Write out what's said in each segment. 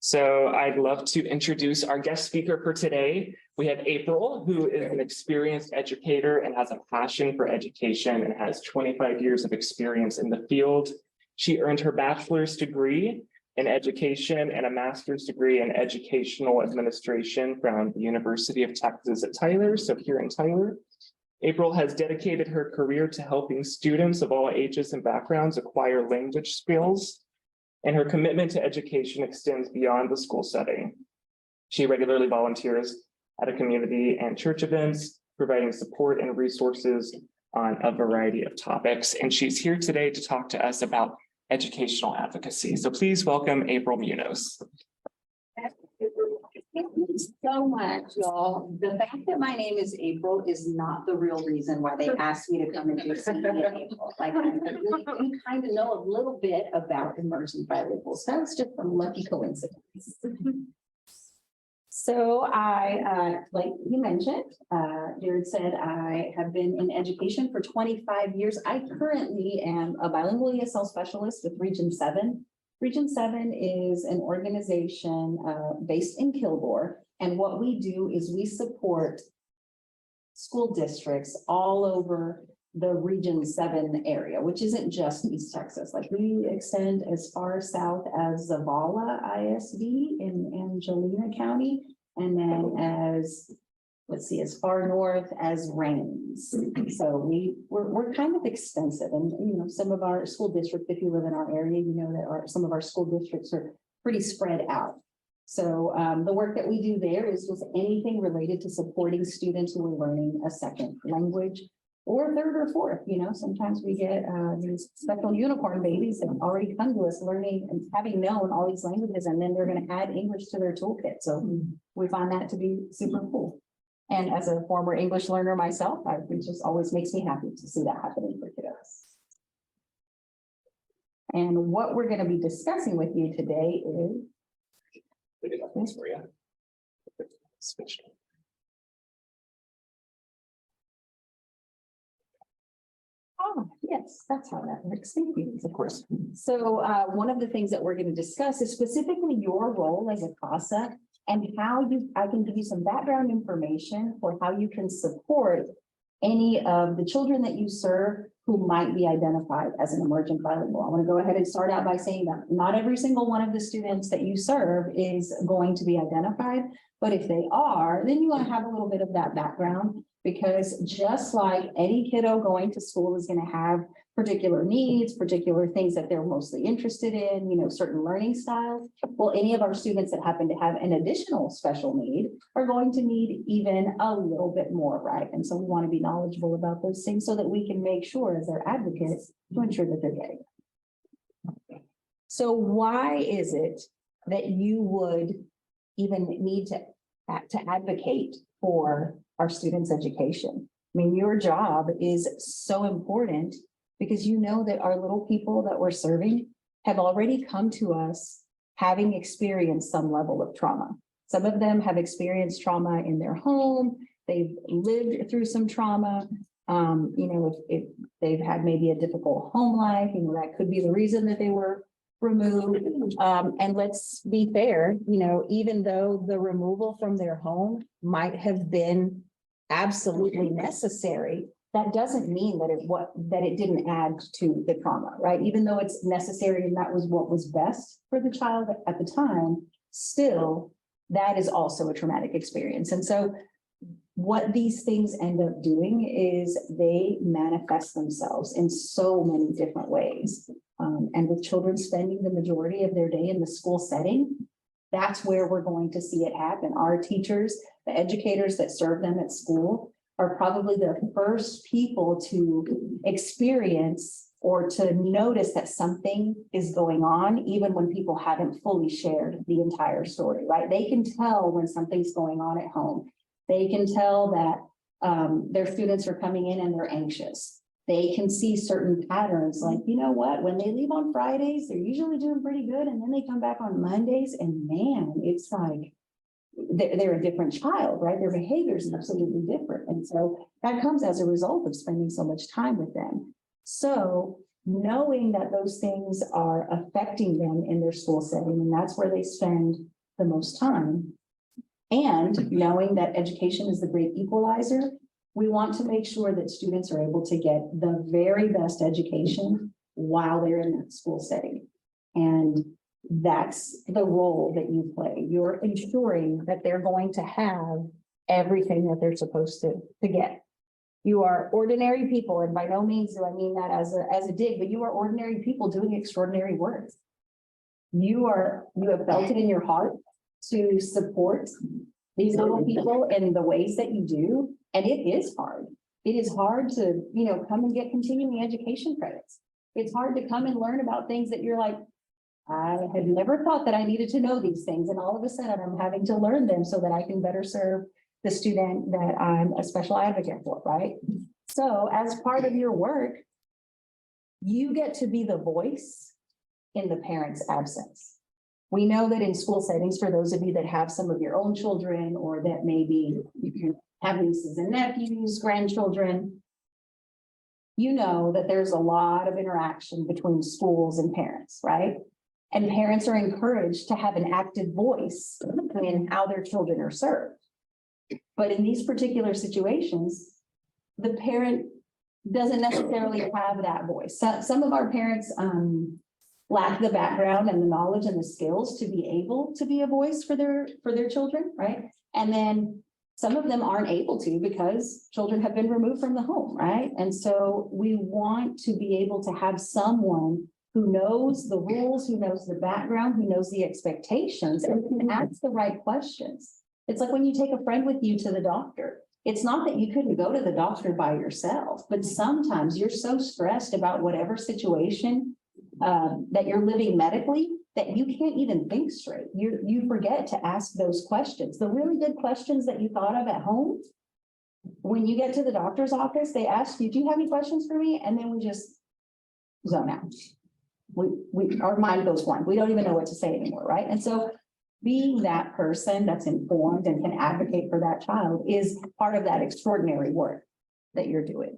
So I'd love to introduce our guest speaker for today. We have April, who is an experienced educator and has a passion for education and has 25 years of experience in the field. She earned her bachelor's degree in education and a master's degree in educational administration from the University of Texas at Tyler, so here in Tyler. April has dedicated her career to helping students of all ages and backgrounds acquire language skills, and her commitment to education extends beyond the school setting. She regularly volunteers at a community and church events, providing support and resources on a variety of topics. And she's here today to talk to us about educational advocacy. So please welcome April Munoz. Thank you so much, y'all. The fact that my name is April is not the real reason why they asked me to come and do April. Like, I really do kind of know a little bit about immersion bilingual. So that's just a lucky coincidence. So like you mentioned, Jared said, I have been in education for 25 years. I currently am a bilingual ESL specialist with Region 7. Region 7 is an organization based in Kilgore, and what we do is we support school districts all over the Region 7 area, which isn't just East Texas. Like, we extend as far south as Zavala ISD in Angelina County, and then as far north as Rains. So we're kind of extensive, and some of our school districts, if you live in our area, you know that some of our school districts are pretty spread out. So the work that we do there is just anything related to supporting students who are learning a second language or third or fourth. Sometimes we get these special unicorn babies that already come to us learning and having known all these languages, and then they're going to add English to their toolkit. So we find that to be super cool. And as a former English learner myself, it just always makes me happy to see that happening for kiddos. And what we're going to be discussing with you today is. For you. Switched. Oh, yes, that's how that works. Thank you. Of course. So one of the things that we're going to discuss is specifically your role as a CASA and how I can give you some background information for how you can support any of the children that you serve who might be identified as an emergent bilingual. I want to go ahead and start out by saying that not every single one of the students that you serve is going to be identified, but if they are, then you want to have a little bit of that background, because just like any kiddo going to school is going to have particular needs, particular things that they're mostly interested in, certain learning styles. Well, any of our students that happen to have an additional special need are going to need even a little bit more, right? And so we want to be knowledgeable about those things so that we can make sure as their advocates to ensure that they're getting it. So why is it that you would even need to advocate for our students' education? I mean, your job is so important because you know that our little people that we're serving have already come to us having experienced some level of trauma. Some of them have experienced trauma in their home. They've lived through some trauma. If they've had maybe a difficult home life, that could be the reason that they were removed. And let's be fair, even though the removal from their home might have been absolutely necessary, that doesn't mean that it didn't add to the trauma, right? Even though it's necessary and that was what was best for the child at the time, still, that is also a traumatic experience. And so what these things end up doing is they manifest themselves in so many different ways. And with children spending the majority of their day in the school setting, that's where we're going to see it happen. Our teachers, the educators that serve them at school, are probably the first people to experience or to notice that something is going on, even when people haven't fully shared the entire story, right? They can tell when something's going on at home. They can tell that their students are coming in and they're anxious. They can see certain patterns, like, when they leave on Fridays, they're usually doing pretty good. And then they come back on Mondays and man, it's like, they're a different child, right? Their behavior is absolutely different. And so that comes as a result of spending so much time with them. So knowing that those things are affecting them in their school setting, and that's where they spend the most time. And knowing that education is the great equalizer, we want to make sure that students are able to get the very best education while they're in that school setting. And that's the role that you play. You're ensuring that they're going to have everything that they're supposed to get. You are ordinary people, and by no means do I mean that as a dig, but you are ordinary people doing extraordinary work. You have felt it in your heart to support these little people in the ways that you do, and it is hard. It is hard to, come and get continuing education credits. It's hard to come and learn about things that you're like, I had never thought that I needed to know these things, and all of a sudden I'm having to learn them so that I can better serve the student that I'm a special advocate for, right? So as part of your work, you get to be the voice in the parent's absence. We know that in school settings, for those of you that have some of your own children, or that maybe you have nieces and nephews, grandchildren, you know that there's a lot of interaction between schools and parents, right? And parents are encouraged to have an active voice in how their children are served. But in these particular situations, the parent doesn't necessarily have that voice. So, some of our parents lack the background and the knowledge and the skills to be able to be a voice for their children, right? And then some of them aren't able to because children have been removed from the home, right? And so we want to be able to have someone who knows the rules, who knows the background, who knows the expectations, and can ask the right questions. It's like when you take a friend with you to the doctor. It's not that you couldn't go to the doctor by yourself, but sometimes you're so stressed about whatever situation that you're living medically that you can't even think straight. You forget to ask those questions. The really good questions that you thought of at home, when you get to the doctor's office, they ask you, do you have any questions for me? And then we just zone out. Our mind goes blank. We don't even know what to say anymore, right? And so being that person that's informed and can advocate for that child is part of that extraordinary work that you're doing.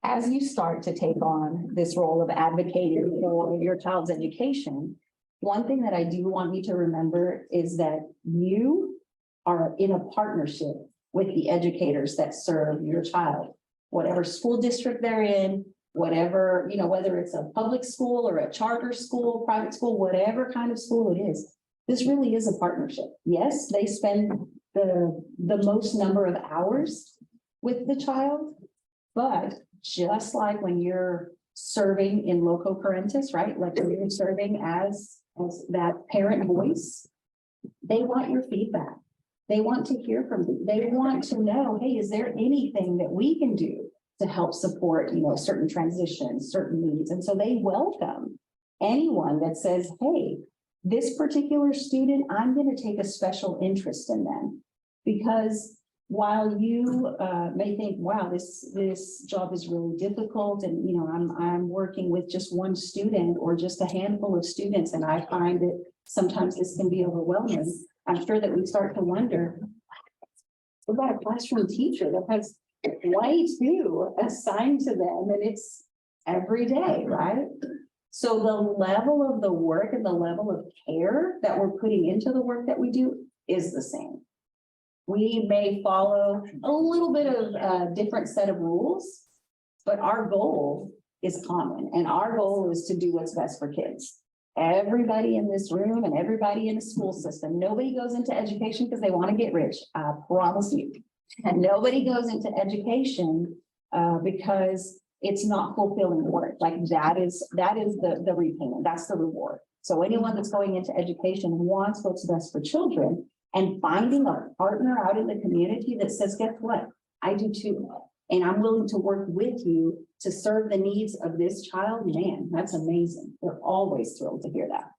As you start to take on this role of advocating for your child's education, one thing that I do want you to remember is that you are in a partnership with the educators that serve your child, whatever school district they're in, whatever, whether it's a public school or a charter school, private school, whatever kind of school it is. This really is a partnership. Yes, they spend the most number of hours with the child, but just like when you're serving in loco parentis, right? Like when you're serving as that parent voice, they want your feedback. They want to hear from you. They want to know, hey, is there anything that we can do to help support, certain transitions, certain needs? And so they welcome anyone that says, hey, this particular student, I'm going to take a special interest in them. Because while you may think, wow, this job is really difficult, and I'm working with just one student or just a handful of students, and I find that sometimes this can be overwhelming. I'm sure that we start to wonder, what about a classroom teacher that has 22 assigned to them, and it's every day, right? So the level of the work and the level of care that we're putting into the work that we do is the same. We may follow a little bit of a different set of rules, but our goal is common, and our goal is to do what's best for kids. Everybody in this room and everybody in the school system, nobody goes into education because they want to get rich. I promise you. And nobody goes into education because it's not fulfilling work. Like that is the repayment. That's the reward. So anyone that's going into education wants what's best for children, and finding a partner out in the community that says, guess what? I do too. And I'm willing to work with you to serve the needs of this child. Man, that's amazing. We're always thrilled to hear that.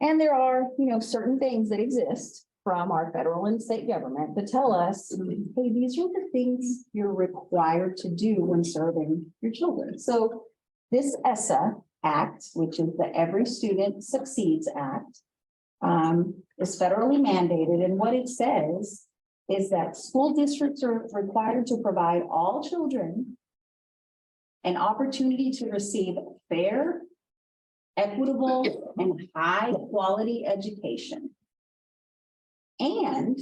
And there are, certain things that exist from our federal and state government that tell us, hey, these are the things you're required to do when serving your children. So this ESSA Act, which is the Every Student Succeeds Act, is federally mandated. And what it says is that school districts are required to provide all children an opportunity to receive fair, equitable, and high-quality education. And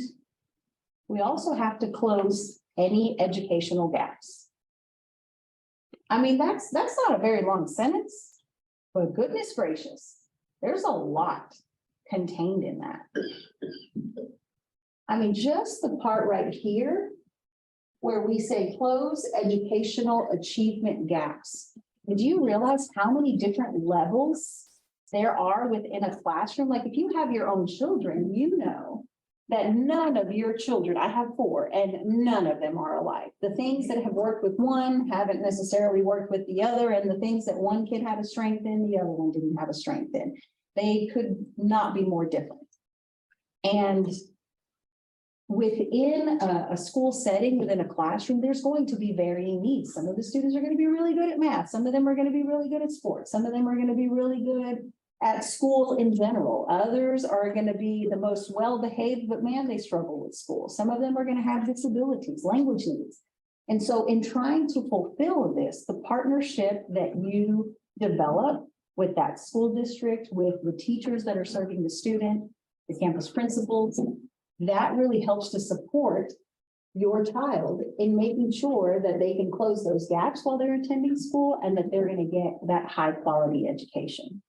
we also have to close any educational gaps. I mean, that's not a very long sentence, but goodness gracious, there's a lot contained in that. I mean, just the part right here where we say close educational achievement gaps. Do you realize how many different levels there are within a classroom? Like if you have your own children, you know that none of your children, I have 4, and none of them are alike. The things that have worked with one haven't necessarily worked with the other, and the things that one kid had a strength in, the other one didn't have a strength in. They could not be more different. And within a school setting, within a classroom, there's going to be varying needs. Some of the students are going to be really good at math. Some of them are going to be really good at sports. Some of them are going to be really good at school in general. Others are going to be the most well-behaved, but man, they struggle with school. Some of them are going to have disabilities, language needs. And so in trying to fulfill this, the partnership that you develop with that school district, with the teachers that are serving the student, the campus principals, that really helps to support your child in making sure that they can close those gaps while they're attending school, and that they're going to get that high quality education.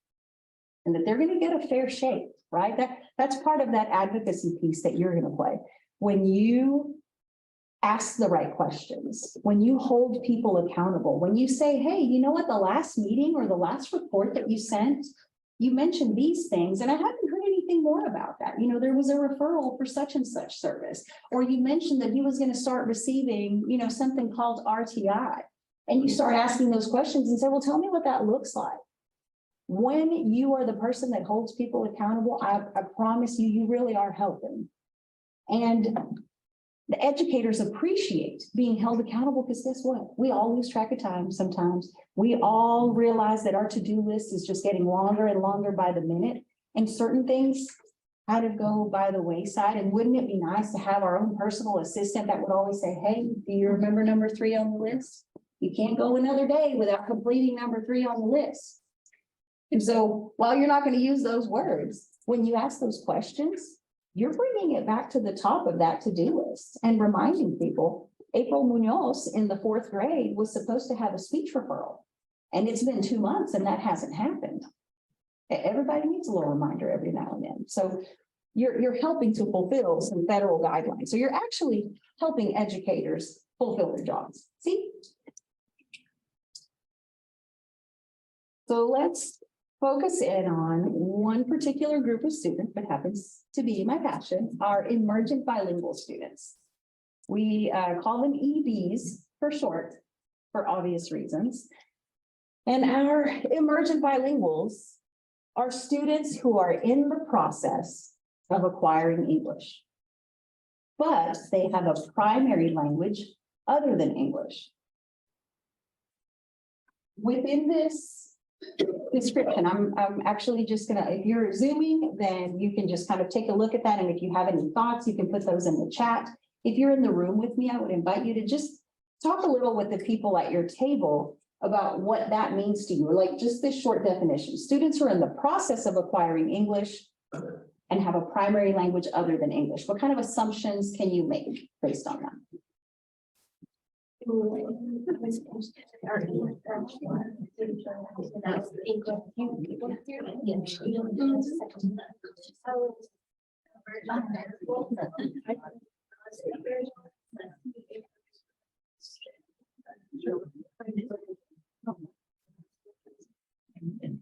And that they're going to get a fair shake, right? That's part of that advocacy piece that you're going to play. When you ask the right questions, when you hold people accountable, when you say, hey, you know what, the last meeting or the last report that you sent, you mentioned these things, and I haven't heard anything more about that. You know, there was a referral for such and such service, or you mentioned that he was going to start receiving, you know, something called RTI. And you start asking those questions and say, well, tell me what that looks like. When you are the person that holds people accountable, I promise you, you really are helping. And the educators appreciate being held accountable because guess what? We all lose track of time sometimes. We all realize that our to-do list is just getting longer and longer by the minute, and certain things kind of go by the wayside. And wouldn't it be nice to have our own personal assistant that would always say, hey, do you remember number 3 on the list? You can't go another day without completing number 3 on the list. And so while you're not going to use those words, when you ask those questions, you're bringing it back to the top of that to-do list and reminding people. April Munoz in the 4th grade was supposed to have a speech referral, and it's been 2 months and that hasn't happened. Everybody needs a little reminder every now and then. So you're helping to fulfill some federal guidelines. So you're actually helping educators fulfill their jobs. See? So let's focus in on one particular group of students that happens to be my passion, our emergent bilingual students. We call them EBs for short, for obvious reasons. And our emergent bilinguals are students who are in the process of acquiring English, but they have a primary language other than English. Within this description, I'm actually just gonna, if you're zooming, then you can just kind of take a look at that. And if you have any thoughts, you can put those in the chat. If you're in the room with me, I would invite you to just talk a little with the people at your table about what that means to you, like just this short definition. Students who are in the process of acquiring English and have a primary language other than English. What kind of assumptions can you make based on that?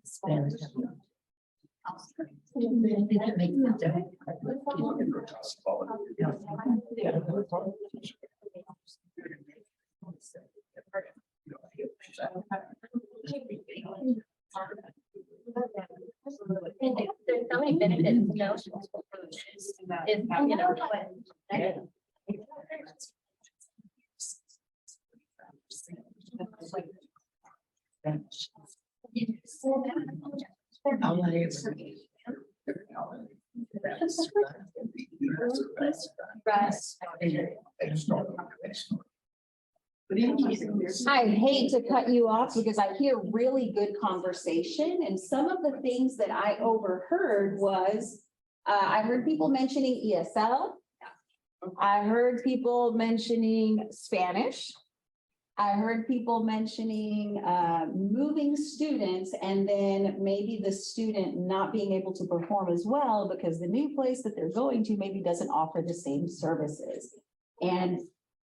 Spanish. There's so many benefits, you know, I hate to cut you off because I hear really good conversation, and some of the things that I overheard was, I heard people mentioning ESL. I heard people mentioning Spanish. I heard people mentioning moving students, and then maybe the student not being able to perform as well because the new place that they're going to maybe doesn't offer the same services. And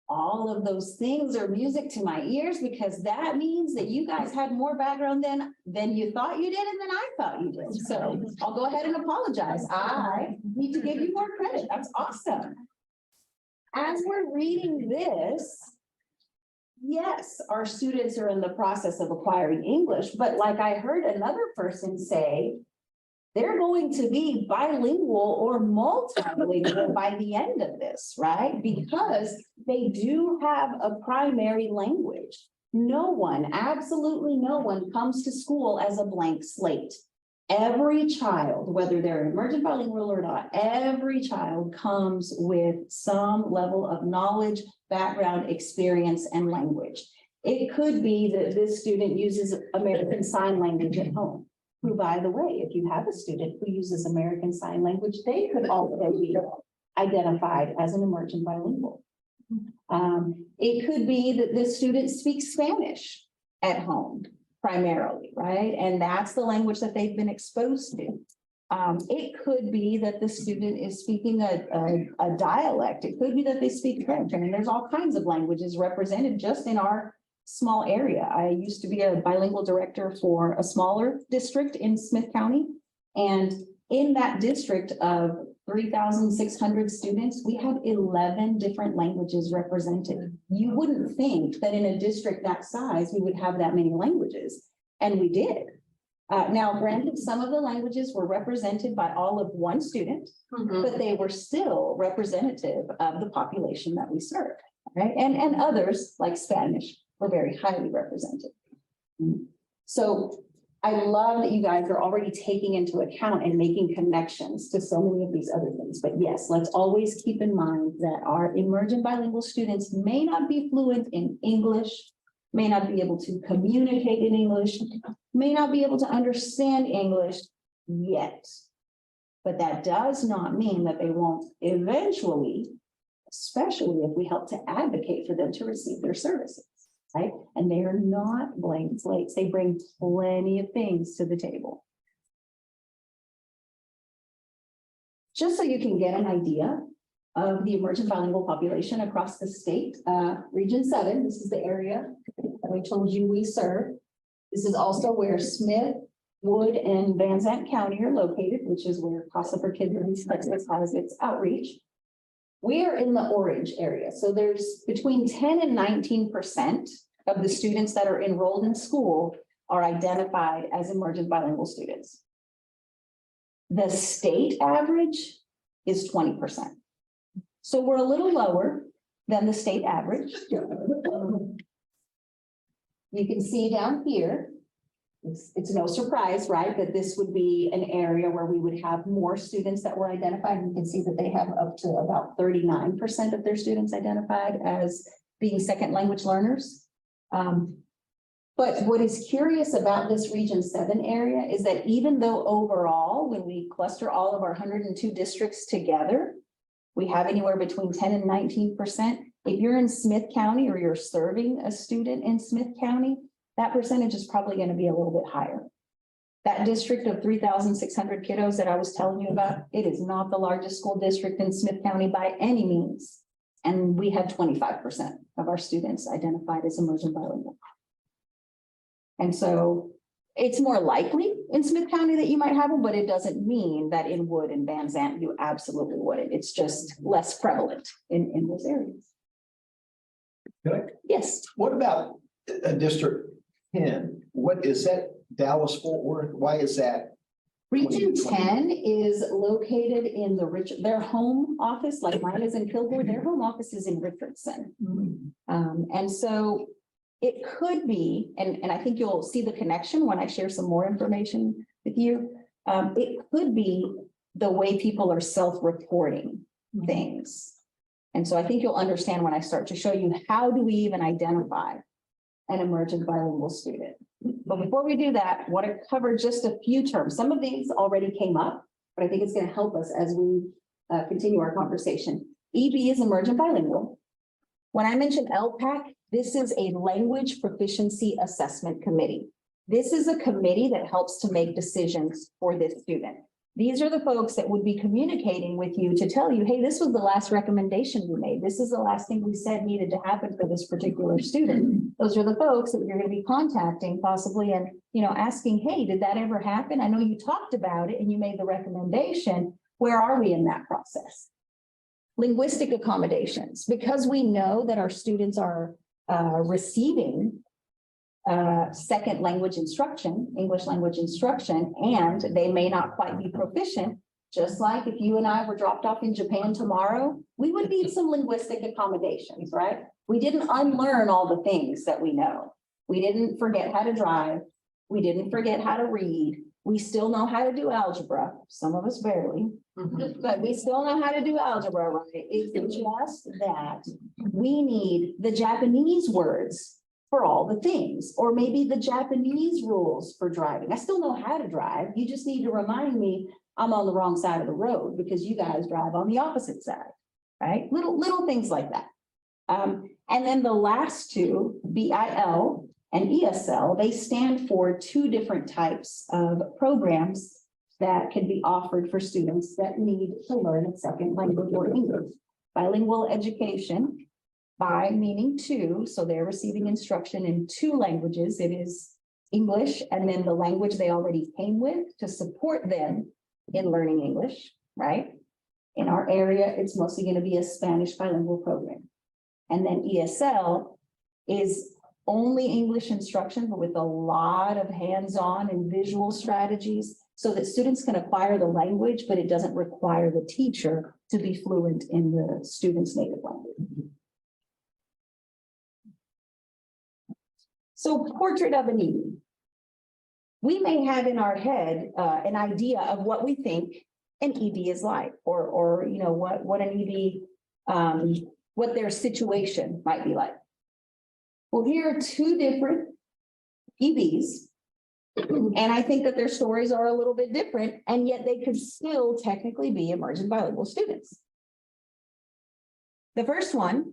all of those things are music to my ears, because that means that you guys had more background than you thought you did and than I thought you did. So I'll go ahead and apologize. I need to give you more credit. That's awesome. As we're reading this, yes, our students are in the process of acquiring English, but like I heard another person say, they're going to be bilingual or multilingual by the end of this, right? Because they do have a primary language. No one, absolutely no one comes to school as a blank slate. Every child, whether they're emergent bilingual or not, every child comes with some level of knowledge, background, experience, and language. It could be that this student uses American Sign Language at home. Who, by the way, if you have a student who uses American Sign Language, they could also be identified as an emergent bilingual. It could be that this student speaks Spanish at home primarily, right? And that's the language that they've been exposed to. It could be that the student is speaking a dialect. It could be that they speak French. I mean, there's all kinds of languages represented just in our small area. I used to be a bilingual director for a smaller district in Smith County. And in that district of 3,600 students, we had 11 different languages represented. You wouldn't think that in a district that size, we would have that many languages, and we did. Now, granted, some of the languages were represented by all of one student, but they were still representative of the population that we serve, right? And others, like Spanish, were very highly represented. So I love that you guys are already taking into account and making connections to so many of these other things. But yes, let's always keep in mind that our emergent bilingual students may not be fluent in English, may not be able to communicate in English, may not be able to understand English yet. But that does not mean that they won't eventually, especially if we help to advocate for them to receive their services. Right? And they are not blank slates. They bring plenty of things to the table. Just so you can get an idea of the emergent bilingual population across the state, Region 7, this is the area that we told you we serve. This is also where Smith, Wood, and Van Zandt County are located, which is where CASA for Kids in East Texas has its outreach. We are in the orange area. So there's between 10 and 19% of the students that are enrolled in school are identified as emergent bilingual students. The state average is 20%. So we're a little lower than the state average. You can see down here, it's no surprise, right, that this would be an area where we would have more students that were identified. You can see that they have up to about 39% of their students identified as being second language learners. But what is curious about this Region 7 area is that even though overall, when we cluster all of our 102 districts together, we have anywhere between 10 and 19%. If you're in Smith County or you're serving a student in Smith County, that percentage is probably going to be a little bit higher. That district of 3,600 kiddos that I was telling you about, it is not the largest school district in Smith County by any means. And we had 25% of our students identified as emergent bilingual. And so it's more likely in Smith County that you might have them, but it doesn't mean that in Wood and Van Zandt you absolutely wouldn't. It's just less prevalent in those areas. Good. Yes. What about District 10? What is that? Dallas Fort Worth? Why is that? Region 10 is located in their home office, like mine is in Kilgore, their home office is in Richardson. And so it could be, and I think you'll see the connection when I share some more information with you. It could be the way people are self-reporting things. And so I think you'll understand when I start to show you how do we even identify an emergent bilingual student. But before we do that, I want to cover just a few terms. Some of these already came up, but I think it's going to help us as we continue our conversation. EB is emergent bilingual. When I mention LPAC, this is a language proficiency assessment committee. This is a committee that helps to make decisions for this student. These are the folks that would be communicating with you to tell you, hey, this was the last recommendation we made. This is the last thing we said needed to happen for this particular student. Those are the folks that you're going to be contacting possibly and, asking, hey, did that ever happen? I know you talked about it and you made the recommendation. Where are we in that process? Linguistic accommodations, because we know that our students are receiving second language instruction, English language instruction, and they may not quite be proficient. Just like if you and I were dropped off in Japan tomorrow, we would need some linguistic accommodations, right? We didn't unlearn all the things that we know. We didn't forget how to drive. We didn't forget how to read. We still know how to do algebra. Some of us barely, but we still know how to do algebra, right? It's just that we need the Japanese words for all the things, or maybe the Japanese rules for driving. I still know how to drive. You just need to remind me I'm on the wrong side of the road because you guys drive on the opposite side, right? Little things like that. And then the last two, BIL and ESL, they stand for two different types of programs that can be offered for students that need to learn a second language or English. Bilingual education. Bi meaning two, so they're receiving instruction in two languages. It is English and then the language they already came with to support them in learning English, right? In our area, it's mostly going to be a Spanish bilingual program. And then ESL is only English instruction, but with a lot of hands-on and visual strategies so that students can acquire the language, but it doesn't require the teacher to be fluent in the student's native language. So portrait of an EB. We may have in our head an idea of what we think an EB is like, or what an EB, what their situation might be like. Well, here are two different EBs, and I think that their stories are a little bit different, and yet they could still technically be emergent bilingual students. The first one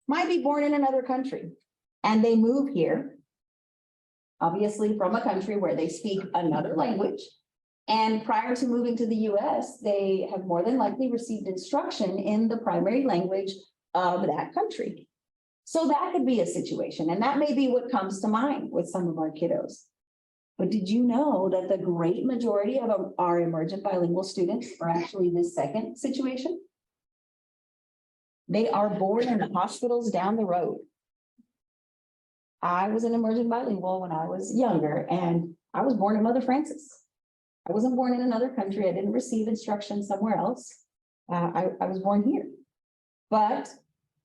might be born in another country, and they move here, obviously from a country where they speak another language. And prior to moving to the US, they have more than likely received instruction in the primary language of that country. So that could be a situation, and that may be what comes to mind with some of our kiddos. But did you know that the great majority of our emergent bilingual students are actually this second situation? They are born in the hospitals down the road. I was an emergent bilingual when I was younger, and I was born in Mother Francis. I wasn't born in another country. I didn't receive instruction somewhere else. I was born here. But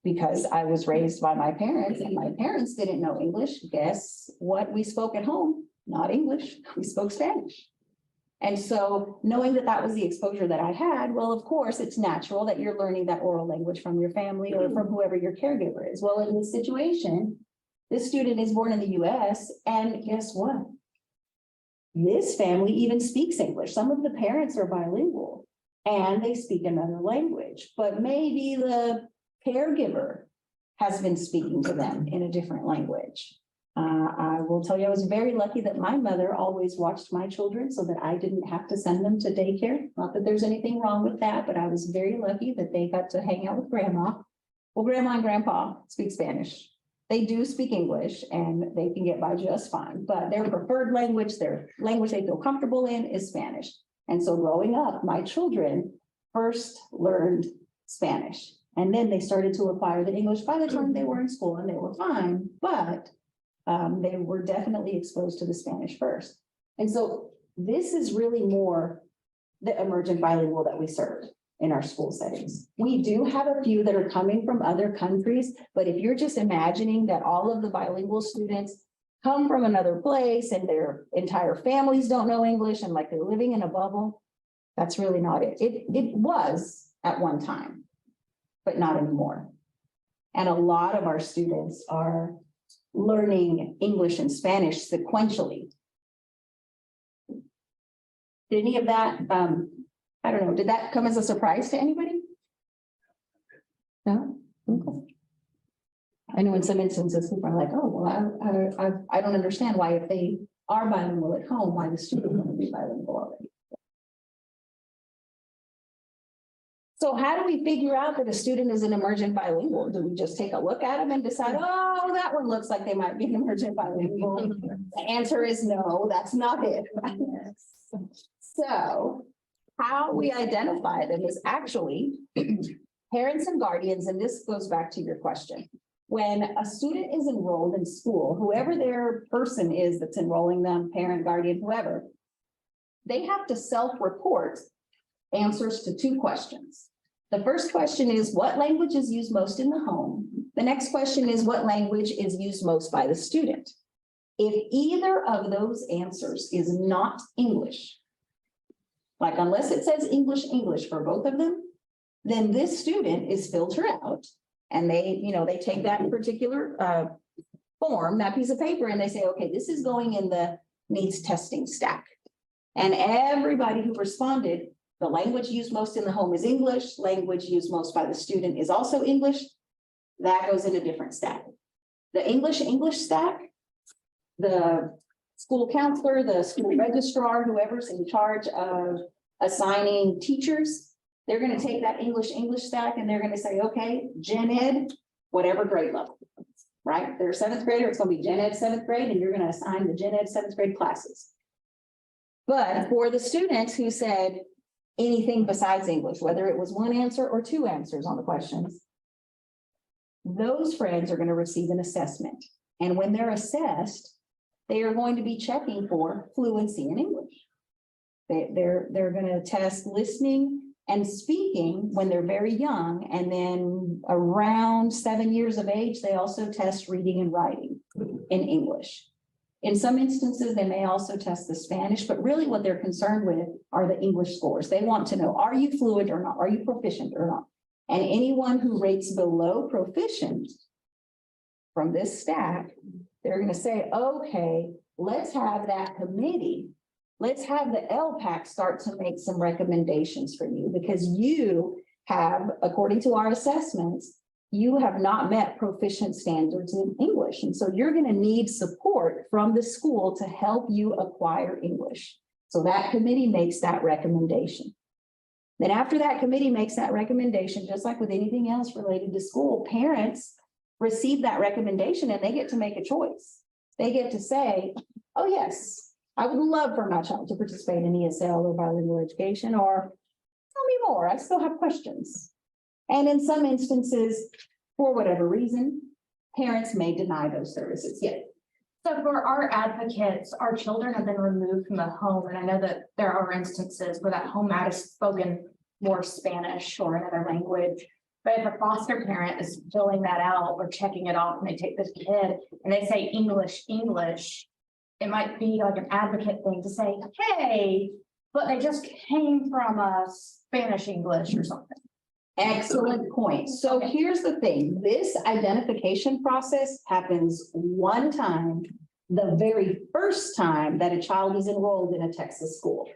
because I was raised by my parents and my parents didn't know English, guess what we spoke at home? Not English, we spoke Spanish. And so knowing that that was the exposure that I had, well, of course, it's natural that you're learning that oral language from your family or from whoever your caregiver is. Well, in this situation, this student is born in the US, and guess what? This family even speaks English. Some of the parents are bilingual and they speak another language, but maybe the caregiver has been speaking to them in a different language. I will tell you, I was very lucky that my mother always watched my children so that I didn't have to send them to daycare. Not that there's anything wrong with that, but I was very lucky that they got to hang out with grandma. Well, grandma and grandpa speak Spanish. They do speak English and they can get by just fine, but their preferred language, their language they feel comfortable in is Spanish. And so growing up, my children first learned Spanish, and then they started to acquire the English by the time they were in school, and they were fine, but they were definitely exposed to the Spanish first. And so this is really more the emergent bilingual that we serve in our school settings. We do have a few that are coming from other countries, but if you're just imagining that all of the bilingual students come from another place and their entire families don't know English and like they're living in a bubble, that's really not it. It was at one time. but not anymore. And a lot of our students are learning English and Spanish sequentially. Did any of that, I don't know, did that come as a surprise to anybody? No? Okay. I know in some instances, people are like, oh, well, I don't understand why if they are bilingual at home, why the student wouldn't be bilingual already. So how do we figure out that a student is an emergent bilingual? Do we just take a look at them and decide, oh, that one looks like they might be an emergent bilingual? The answer is no, that's not it. So how we identify them is actually parents and guardians, and this goes back to your question. When a student is enrolled in school, whoever their person is that's enrolling them, parent, guardian, whoever, they have to self-report answers to 2 questions. The first question is, what language is used most in the home? The next question is, what language is used most by the student? If either of those answers is not English, like unless it says English, English for both of them, then this student is filtered out and they take that particular form, that piece of paper, and they say, okay, this is going in the needs testing stack. And everybody who responded, the language used most in the home is English, language used most by the student is also English, that goes in a different stack. The English stack, the school counselor, the school registrar, whoever's in charge of assigning teachers, they're going to take that English stack and they're going to say, okay, Gen Ed, whatever grade level, right? They're 7th grader, it's going to be Gen Ed 7th grade, and you're going to assign the Gen Ed 7th grade classes. But for the students who said anything besides English, whether it was 1 answer or 2 answers on the questions, those friends are going to receive an assessment. And when they're assessed, they are going to be checking for fluency in English. They're going to test listening and speaking when they're very young. And then around 7 years of age, they also test reading and writing in English. In some instances, they may also test the Spanish, but really what they're concerned with are the English scores. They want to know, are you fluent or not? Are you proficient or not? And anyone who rates below proficient from this stack, they're going to say, okay, let's have that committee. Let's have the LPAC start to make some recommendations for you, because you have, according to our assessments, you have not met proficient standards in English. And so you're going to need support from the school to help you acquire English. So that committee makes that recommendation. Then after that committee makes that recommendation, just like with anything else related to school, parents receive that recommendation and they get to make a choice. They get to say, oh yes, I would love for my child to participate in ESL or bilingual education, or tell me more, I still have questions. And in some instances, for whatever reason, parents may deny those services. Yes. So for our advocates, our children have been removed from the home, and I know that there are instances where that home might have spoken more Spanish or another language. But if a foster parent is filling that out or checking it off, and they take this kid and they say English, it might be like an advocate thing to say, hey, but they just came from a Spanish English or something. Excellent point. So here's the thing, this identification process happens one time, the very first time that a child is enrolled in a Texas school.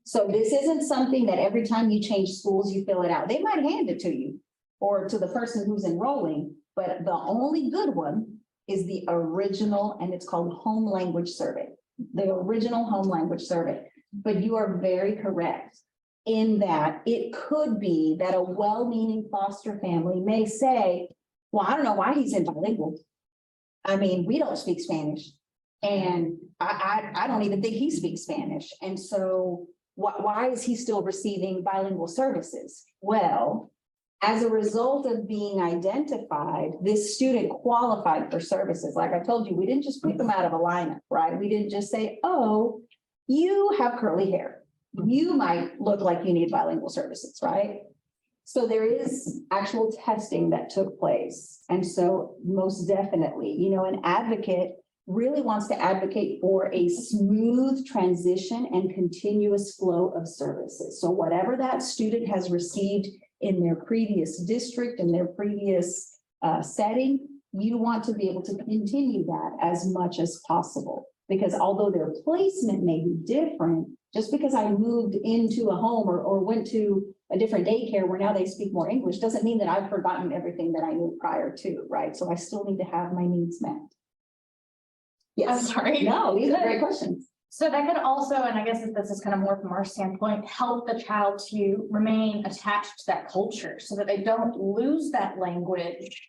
So this isn't something that every time you change schools, you fill it out. They might hand it to you or to the person who's enrolling, but the only good one is the original, and it's called home language survey, the original home language survey. But you are very correct in that it could be that a well-meaning foster family may say, well, I don't know why he's in bilingual. I mean, we don't speak Spanish, and I don't even think he speaks Spanish. And so why is he still receiving bilingual services? Well, as a result of being identified, this student qualified for services. Like I told you, we didn't just pick them out of a lineup, right? We didn't just say, oh, you have curly hair. You might look like you need bilingual services, right? So there is actual testing that took place. And so most definitely, an advocate really wants to advocate for a smooth transition and continuous flow of services. So whatever that student has received in their previous district, in their previous setting, you want to be able to continue that as much as possible. Because although their placement may be different, just because I moved into a home or went to a different daycare where now they speak more English, doesn't mean that I've forgotten everything that I knew prior to, right? So I still need to have my needs met. Yes. I'm sorry. No, these are great questions. So that could also, and I guess this is kind of more from our standpoint, help the child to remain attached to that culture so that they don't lose that language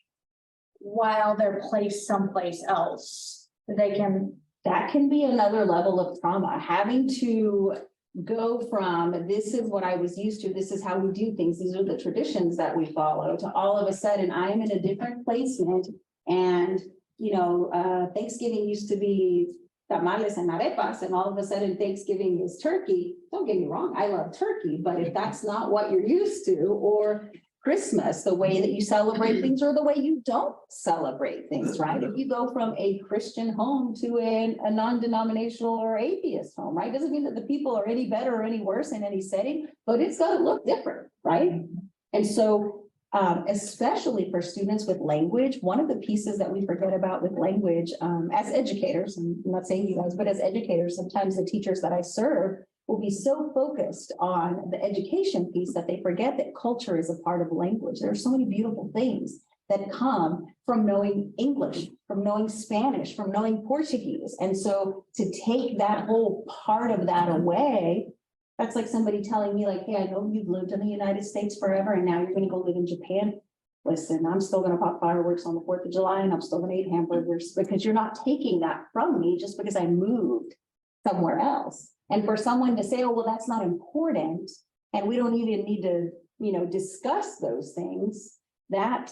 while they're placed someplace else. That can be another level of trauma, having to go from this is what I was used to, this is how we do things, these are the traditions that we follow, to all of a sudden I am in a different placement. And, Thanksgiving used to be tamales and arepas, and all of a sudden Thanksgiving is turkey. Don't get me wrong, I love turkey, but if that's not what you're used to, or Christmas, the way that you celebrate things or the way you don't celebrate things, right? If you go from a Christian home to a non-denominational or atheist home, right? Doesn't mean that the people are any better or any worse in any setting, but it's going to look different, right? And so, especially for students with language, one of the pieces that we forget about with language, as educators, and I'm not saying you guys, but as educators, sometimes the teachers that I serve will be so focused on the education piece that they forget that culture is a part of language. There are so many beautiful things that come from knowing English, from knowing Spanish, from knowing Portuguese. And so to take that whole part of that away, that's like somebody telling me like, hey, I know you've lived in the United States forever and now you're going to go live in Japan. Listen, I'm still going to pop fireworks on the 4th of July and I'm still going to eat hamburgers, because you're not taking that from me just because I moved somewhere else. And for someone to say, oh, well, that's not important, and we don't even need to, discuss those things, that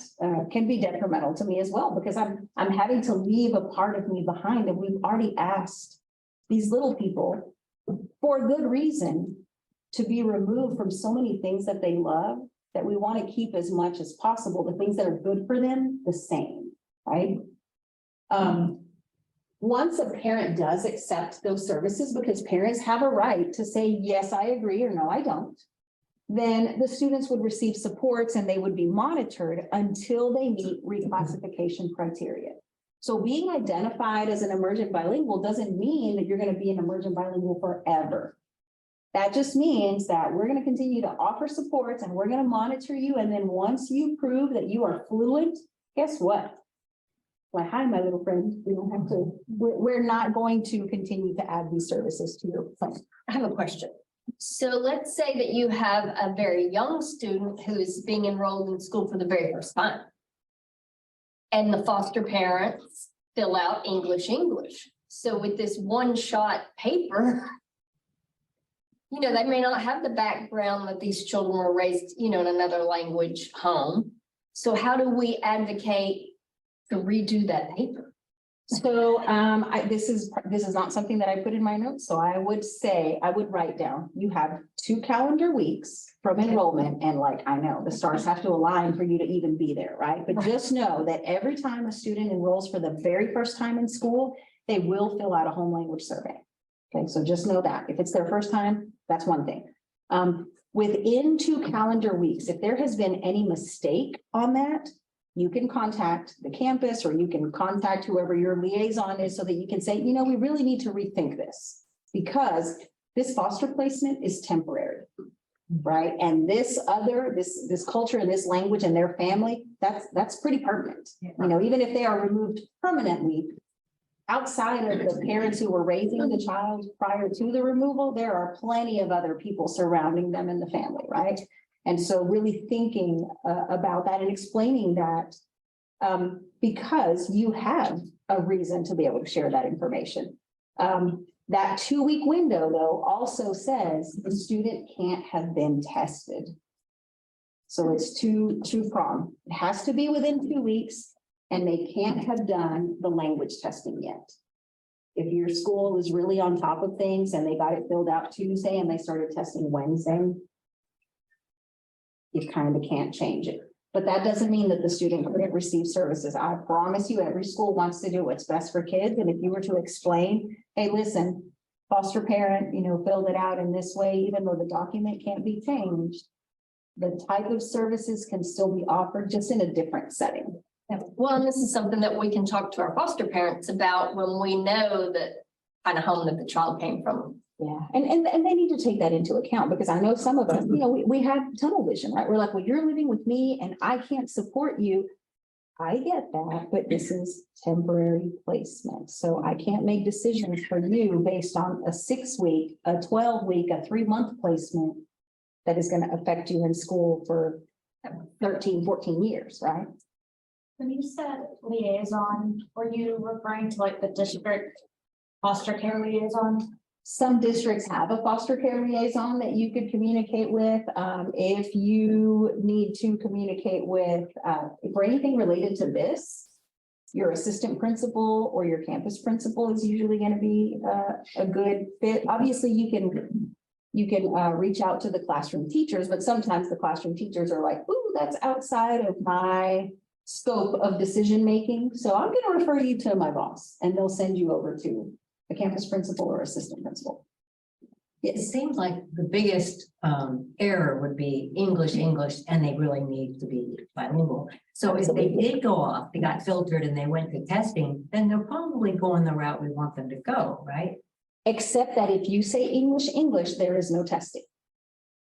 can be detrimental to me as well, because I'm having to leave a part of me behind, and we've already asked these little people for good reason to be removed from so many things that they love, that we want to keep as much as possible, the things that are good for them, the same, right? Once a parent does accept those services, because parents have a right to say, yes, I agree, or no, I don't, then the students would receive supports and they would be monitored until they meet reclassification criteria. So being identified as an emergent bilingual doesn't mean that you're going to be an emergent bilingual forever. That just means that we're going to continue to offer supports and we're going to monitor you. And then once you prove that you are fluent, guess what? Like, hi, my little friend, we don't have to, we're not going to continue to add these services to your plan. I have a question. So let's say that you have a very young student who is being enrolled in school for the very first time. And the foster parents fill out English. So with this one-shot paper, they may not have the background that these children were raised, in another language home. So how do we advocate to redo that paper? So this is not something that I put in my notes. So I would write down, you have 2 calendar weeks from enrollment. And I know the stars have to align for you to even be there, right? But just know that every time a student enrolls for the very first time in school, they will fill out a home language survey. Okay, so just know that if it's their first time, that's one thing. Within 2 calendar weeks, if there has been any mistake on that, you can contact the campus or you can contact whoever your liaison is so that you can say, we really need to rethink this, because this foster placement is temporary, right? And this culture and this language and their family, that's pretty permanent. Even if they are removed permanently, outside of the parents who were raising the child prior to the removal, there are plenty of other people surrounding them in the family, right? And so really thinking about that and explaining that because you have a reason to be able to share that information. That 2-week window, though, also says the student can't have been tested. So it's two-pronged. It has to be within 2 weeks, and they can't have done the language testing yet. If your school is really on top of things and they got it filled out Tuesday and they started testing Wednesday, you kind of can't change it. But that doesn't mean that the student couldn't receive services. I promise you, every school wants to do what's best for kids. And if you were to explain, hey, listen, foster parent, filled it out in this way, even though the document can't be changed, the type of services can still be offered, just in a different setting. Well, and this is something that we can talk to our foster parents about when we know that kind of home that the child came from. Yeah, and they need to take that into account, because I know some of us, we have tunnel vision, right? We're like, well, you're living with me and I can't support you. I get that, but this is temporary placement. So I can't make decisions for you based on a 6-week, a 12-week, a 3-month placement that is going to affect you in school for 13, 14 years, right? When you said liaison, were you referring to like the district foster care liaison? Some districts have a foster care liaison that you could communicate with. If you need to communicate with, for anything related to this, your assistant principal or your campus principal is usually going to be a good fit. Obviously, you can reach out to the classroom teachers, but sometimes the classroom teachers are like, ooh, that's outside of my scope of decision making. So I'm going to refer you to my boss, and they'll send you over to a campus principal or assistant principal. It seems like the biggest error would be English, and they really need to be bilingual. So if they did go off, they got filtered and they went to testing, then they're probably going the route we want them to go, right? Except that if you say English, there is no testing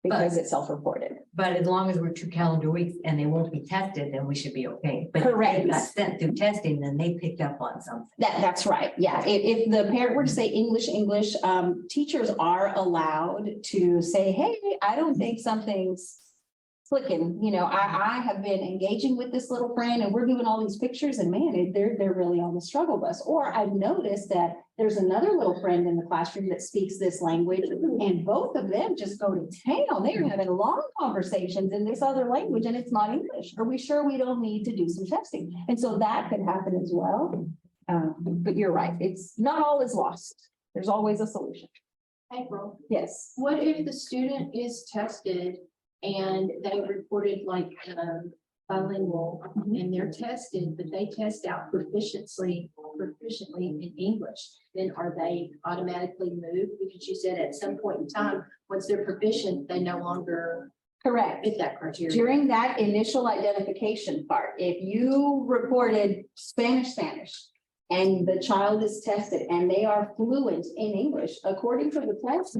because it's self-reported. But as long as we're 2 calendar weeks and they won't be tested, then we should be okay. But if Correct. they got sent through testing, then they picked up on something. That's right. Yeah. If the parent were to say English, teachers are allowed to say, hey, I don't think something's clicking. I have been engaging with this little friend and we're doing all these pictures, and man, they're really on the struggle bus. Or I've noticed that there's another little friend in the classroom that speaks this language, and both of them just go to town. They're having long conversations in this other language and it's not English. Are we sure we don't need to do some testing? And so that could happen as well. But you're right. It's not all is lost. There's always a solution. April, Yes. what if the student is tested and they reported like bilingual and they're tested, but they test out proficiently in English? Then are they automatically moved? Because you said at some point in time, once they're proficient, they no longer Correct. fit that criteria. During that initial identification part, if you reported Spanish, and the child is tested and they are fluent in English, according to the test,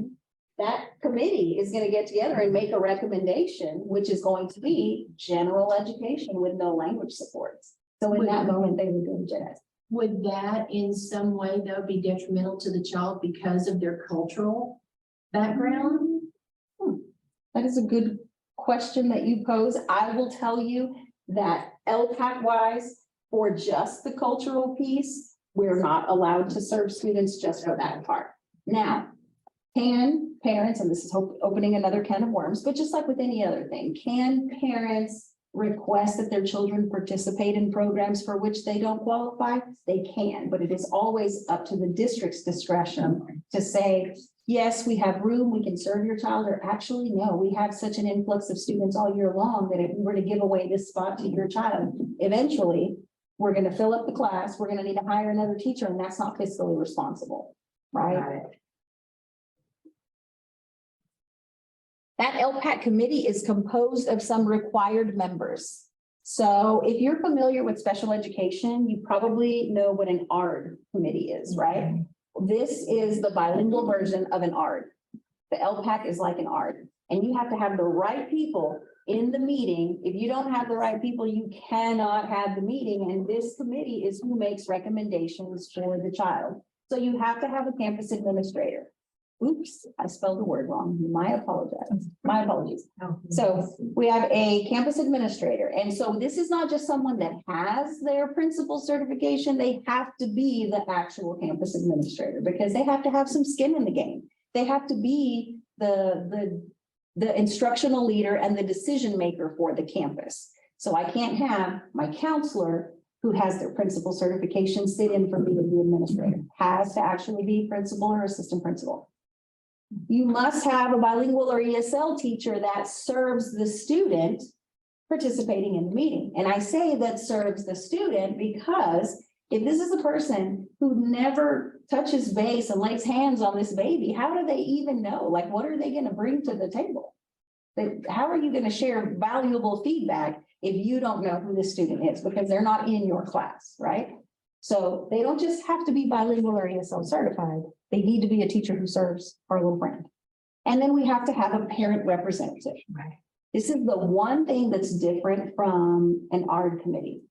that committee is going to get together and make a recommendation, which is going to be general education with no language supports. So in that moment, they would go to gen ed. Would that in some way though be detrimental to the child because of their cultural background? That is a good question that you pose. I will tell you that LPAC wise, for just the cultural piece, we're not allowed to serve students just for that part. Now, can parents, and this is opening another can of worms, but just like with any other thing, can parents request that their children participate in programs for which they don't qualify? They can, but it is always up to the district's discretion to say, yes, we have room, we can serve your child, or actually, no, we have such an influx of students all year long that if we were to give away this spot to your child, eventually we're going to fill up the class, we're going to need to hire another teacher, and that's not fiscally responsible, right? That LPAC committee is composed of some required members. So if you're familiar with special education, you probably know what an ARD committee is, right? This is the bilingual version of an ARD. The LPAC is like an ARD, and you have to have the right people in the meeting. If you don't have the right people, you cannot have the meeting. And this committee is who makes recommendations for the child. So you have to have a campus administrator. Oops, I spelled the word wrong. My apologies. So we have a campus administrator. And so this is not just someone that has their principal certification. They have to be the actual campus administrator because they have to have some skin in the game. They have to be the instructional leader and the decision maker for the campus. So I can't have my counselor who has their principal certification sit in for me as the administrator. Has to actually be principal or assistant principal. You must have a bilingual or ESL teacher that serves the student participating in the meeting. And I say that serves the student because if this is a person who never touches base and lays hands on this baby, how do they even know? Like, what are they going to bring to the table? But how are you going to share valuable feedback if you don't know who the student is because they're not in your class, right? So they don't just have to be bilingual or ESL certified. They need to be a teacher who serves our little friend. And then we have to have a parent representative. Right. This is the one thing that's different from an ARD committee.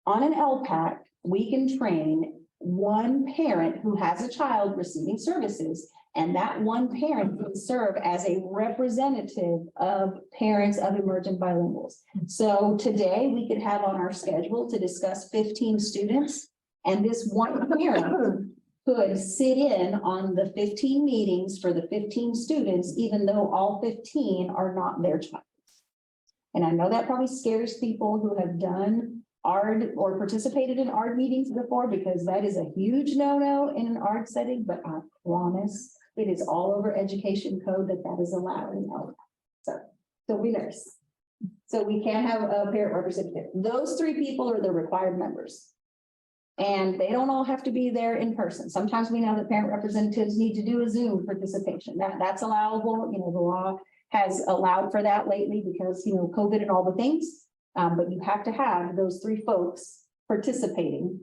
On an LPAC, we can train one parent who has a child receiving services, and that one parent can serve as a representative of parents of emergent bilinguals. So today we could have on our schedule to discuss 15 students, and this one parent could sit in on the 15 meetings for the 15 students, even though all 15 are not their child. And I know that probably scares people who have done ARD or participated in ARD meetings before, because that is a huge no-no in an ARD setting, but I promise it is all over education code that is allowed in LPAC. So we nurse. So we can have a parent representative. Those 3 people are the required members. And they don't all have to be there in person. Sometimes we know that parent representatives need to do a Zoom participation. That's allowable. You know, the law has allowed for that lately because, you know, COVID and all the things. But you have to have those 3 folks participating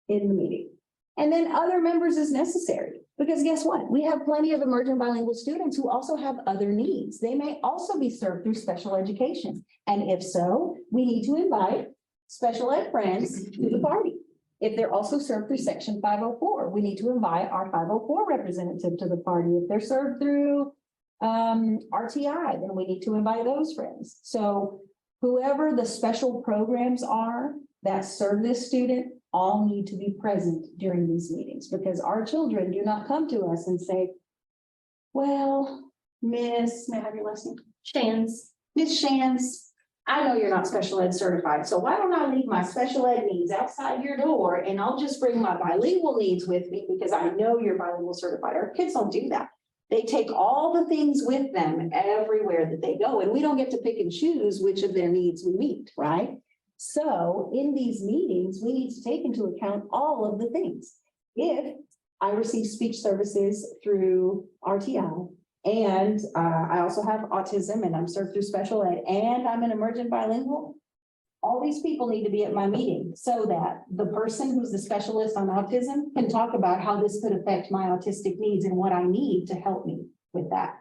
in the meeting. And then other members as necessary, because guess what? We have plenty of emergent bilingual students who also have other needs. They may also be served through special education. And if so, we need to invite special ed friends to the party. If they're also served through section 504, we need to invite our 504 representative to the party. If they're served through RTI, then we need to invite those friends. So whoever the special programs are that serve this student all need to be present during these meetings, because our children do not come to us and say, well, Miss, may I have your last name? Chance. Miss Shans, I know you're not special ed certified, so why don't I leave my special ed needs outside your door and I'll just bring my bilingual needs with me because I know you're bilingual certified. Our kids don't do that. They take all the things with them everywhere that they go, and we don't get to pick and choose which of their needs we meet, right? So in these meetings, we need to take into account all of the things. If I receive speech services through RTI, and I also have autism and I'm served through special ed, and I'm an emergent bilingual, all these people need to be at my meeting so that the person who's the specialist on autism can talk about how this could affect my autistic needs and what I need to help me with that.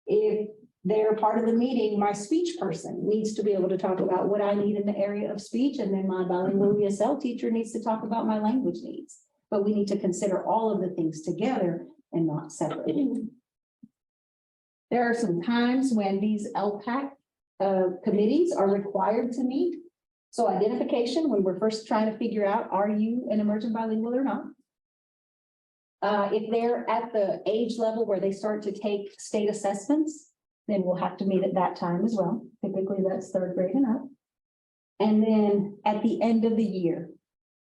If they're part of the meeting, my speech person needs to be able to talk about what I need in the area of speech, and then my bilingual ESL teacher needs to talk about my language needs. But we need to consider all of the things together and not separately. There are some times when these LPAC committees are required to meet. So identification, when we're first trying to figure out, are you an emergent bilingual or not? If they're at the age level where they start to take state assessments, then we'll have to meet at that time as well. Typically that's 3rd grade and up. And then at the end of the year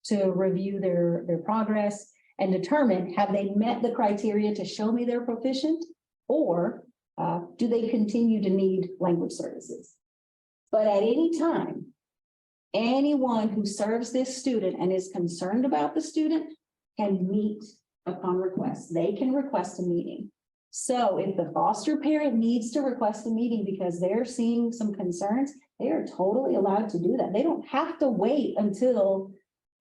to review their progress and determine, have they met the criteria to show me they're proficient, or do they continue to need language services? But at any time, anyone who serves this student and is concerned about the student can meet upon request. They can request a meeting. So if the foster parent needs to request a meeting because they're seeing some concerns, they are totally allowed to do that. They don't have to wait until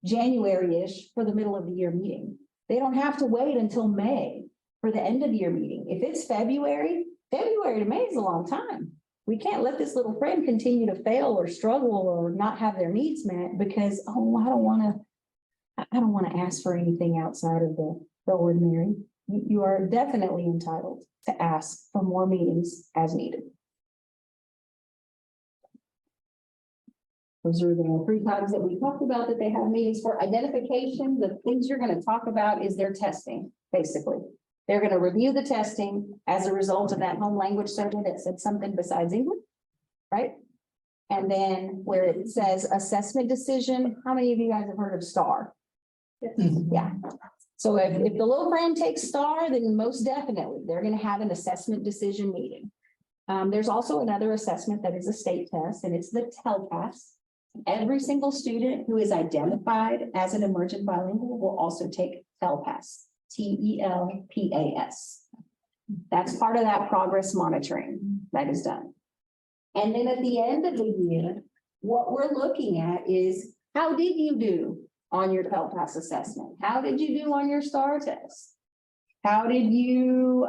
January-ish for the middle of the year meeting. They don't have to wait until May for the end of the year meeting. If it's February to May is a long time. We can't let this little friend continue to fail or struggle or not have their needs met because, oh, I don't want to ask for anything outside of the ordinary. You are definitely entitled to ask for more meetings as needed. Those are the 3 times that we talked about that they have meetings for. Identification. The things you're going to talk about is their testing, basically. They're going to review the testing as a result of that home language survey that said something besides English, right? And then where it says assessment decision, how many of you guys have heard of STAR? Yeah. So if the little friend takes STAR, then most definitely they're going to have an assessment decision meeting. There's also another assessment that is a state test, and it's the TELPAS. Every single student who is identified as an emergent bilingual will also take TELPAS. TELPAS. That's part of that progress monitoring that is done. And then at the end of the year, what we're looking at is, how did you do on your Pell Pass assessment? How did you do on your STAR test? How did you,